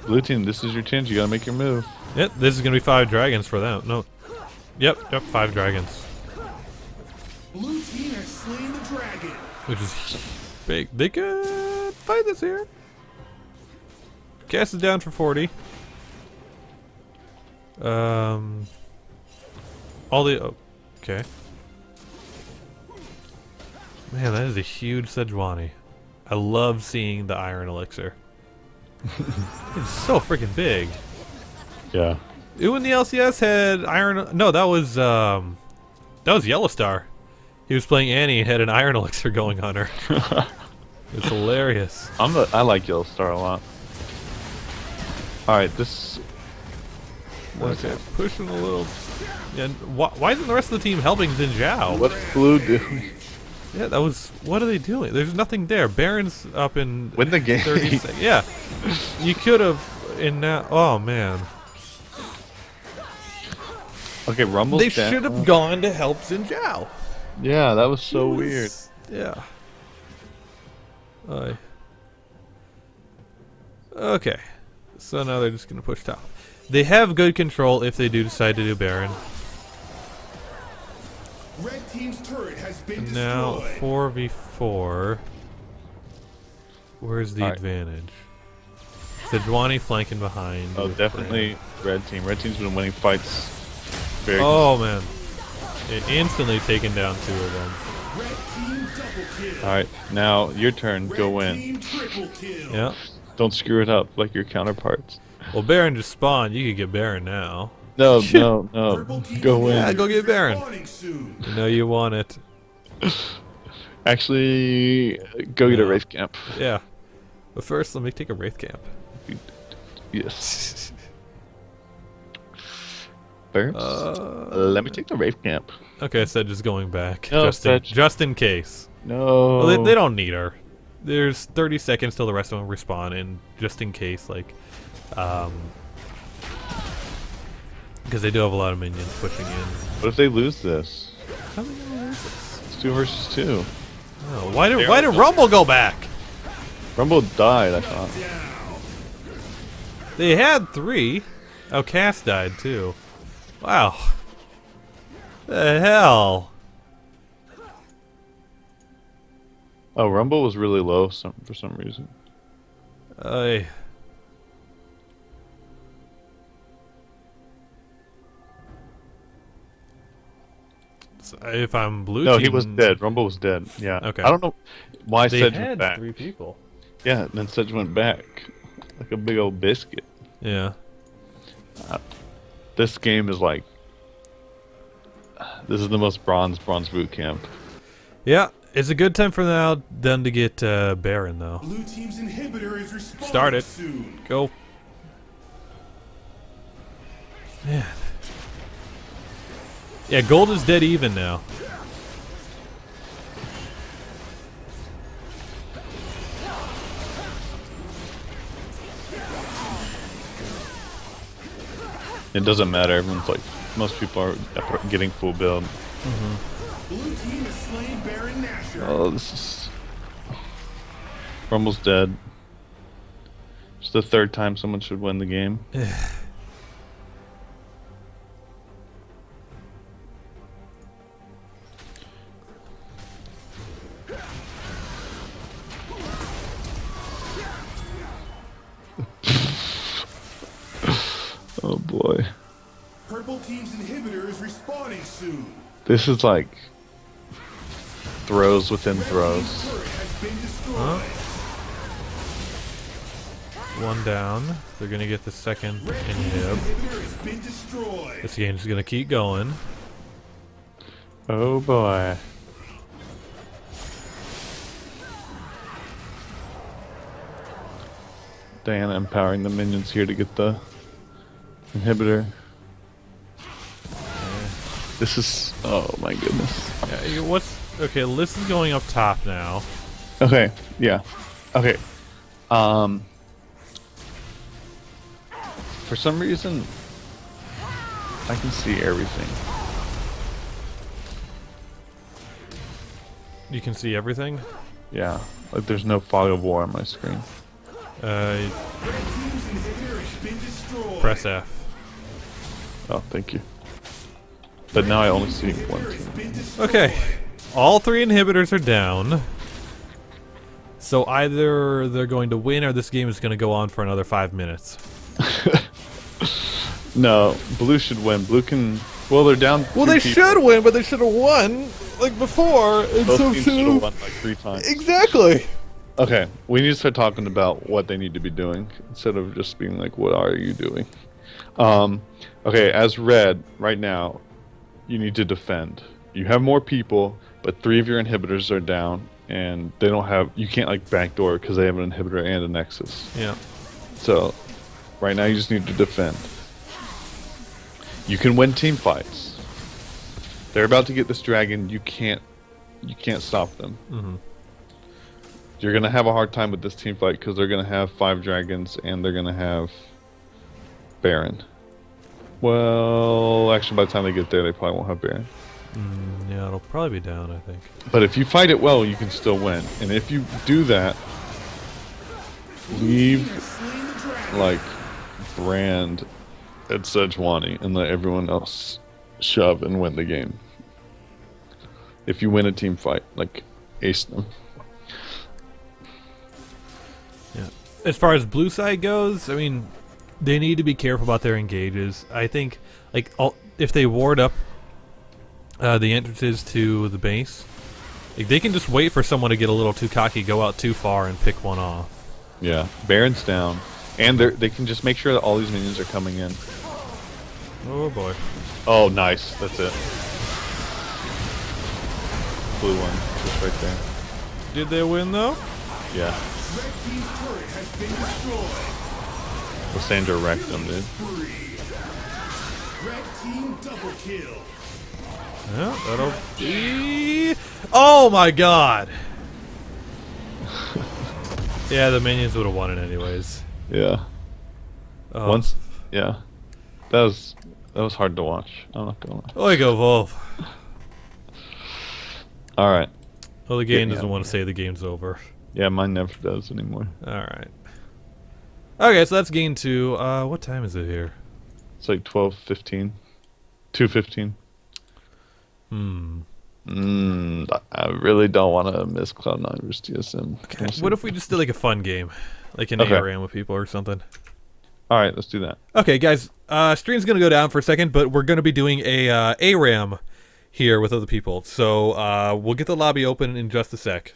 Blue team, this is your chance. You gotta make your move. Yep, this is gonna be 5 dragons for them. No. Yep, 5 dragons. Blue team has slain the dragon. Which is big. They could fight this here. Cast is down for 40. All the okay. Man, that is a huge Sejuani. I love seeing the Iron Elixir. It's so freaking big. Yeah. Who in the LCS had Iron? No, that was Yellowstar. He was playing Annie and had an Iron Elixir going on her. It's hilarious. I like Yellowstar a lot. Alright, this... Okay, pushing a little. Yeah, why isn't the rest of the team helping Xin Zhao? What's Blue doing? Yeah, that was. What are they doing? There's nothing there. Baron's up in. Win the game. 30 seconds. Yeah, you could have. In now. Oh man, Okay, Rumble's they down. should have gone to help Xin Zhao. Yeah, that was so It was- weird. Yeah. Okay. So now they're just gonna push top. They have good control if they do decide to do Baron. Red team's turret has been Now destroyed. 4v4. Where's the Alright. advantage? Sejuani flanking behind. Oh, with definitely Red team. Red team's been winning fights. Very Brand. Oh man. It instantly taken down 2 of them. Red team double kill. Alright, now your turn. Go Red win. team triple kill. Yeah. Don't screw it up like your counterparts. Well, Baron just spawned. You could get Baron now. No, no, no. Purple team Go win. Yeah, go get Baron. respawning soon. You know you want it. Actually, go get a No. Wraith Camp. Yeah. But first, let me take a Wraith Camp. Yes. First, Uh, let me take the Wraith Camp. Okay, I said just going back. No, just in case. No. Well, they don't need her. There's 30 seconds till the rest of them respawn, and just in case, like, because they do have a lot of minions pushing in. What if they lose this? How are they gonna lose this? It's 2 versus 2. Oh, why did Rumble go back? Rumble died, I thought. They had 3. Oh, Cass died too. Wow. The hell? Oh, Rumble was really low for some reason. So if I'm blue No, team, he was dead. Rumble was dead. Yeah. Okay. I don't know why They Sedge had went back. 3 people. Yeah, and then Sedge went back. Like a big old biscuit. Yeah. This game is like... This is the most bronze boot camp. Yeah, it's a good time for them to get Baron though. Blue team's inhibitor is respawning Start it. soon. Go. Man. Yeah, gold is dead even now. It doesn't matter. Everyone's like... Most people are getting full build. Blue team has slain Baron Nashor. Oh, this is... Rumble's dead. It's the 3rd time someone should win the game. Oh boy. Purple team's inhibitor is respawning soon. This is like throws within Red throws. team's turret has been destroyed. One down. They're gonna get the second Red team's inhib. inhibitor has been destroyed. This game's gonna keep going. Oh boy. Diana empowering the minions here to get the inhibitor. This is, oh my goodness. Yeah, okay? Liz is going up top now. Okay, yeah. Okay. For some reason, I can see everything. You can see everything. Yeah, like there's no fog of war on my screen. Red team's inhibitor has been destroyed. Press F. Oh, thank you. But now I only see one Inhibitor has team. been destroyed. Okay, all three inhibitors are down. So either they're going to win or this game is going to go on for another 5 minutes. No, blue should win. Blue can. Well, they're down. Well, 2 they people. should win, but they should have won like before. And Both so teams should have won like 3 times. Exactly. Okay, we need to start talking about what they need to be doing instead of just being like, "What are you doing?" Okay, as red right now, you need to defend. You have more people, but 3 of your inhibitors are down, and they don't have. You can't like backdoor because they have an inhibitor and a nexus. Yeah. So, right now you just need to defend. You can win team fights. They're about to get this dragon. You can't stop them. Mm-hmm. You're gonna have a hard time with this team fight because they're gonna have 5 dragons and they're gonna have Baron. Well, actually, by the time they get there, they probably won't have Baron. Yeah, it'll probably be down, I think. But if you fight it well, you can still win. And if you do that, leave Slain the dragon. like Brand at Sejuani and let everyone else shove and win the game. If you win a team fight, like ace them. Yeah. As far as blue side goes, I mean, they need to be careful about their engages. I think, like, if they ward up the entrances to the base, like, they can just wait for someone to get a little too cocky, go out too far, and pick one off. Yeah, Baron's down. And they can just make sure that all these minions are coming in. Oh boy. Oh, nice. That's it. Blue one, just right there. Did they win though? Yeah. Red team's turret has been destroyed. Lysandra wrecked them, dude. Spree. Red team double kill. Yeah, that'll be. Oh my god! Yeah, the minions would have won it anyways. Yeah. Oh. Once, yeah. That was hard to watch. I'm not gonna lie. Oigo Wolf. All right. Well, the game Yeah, doesn't yeah. want to say the game's over. Yeah, mine never does anymore. Alright. Okay, so that's game 2. What time is it here? It's like 12:15, 2:15. I really don't want to miss Cloud9 versus TSM. Okay. What if we just did like a fun game? Like an Okay. ARAM with people or something? All right, let's do that. Okay, guys. Stream's going to go down for a second, but we're going to be doing a ARAM here with other people. So we'll get the lobby open in just a sec.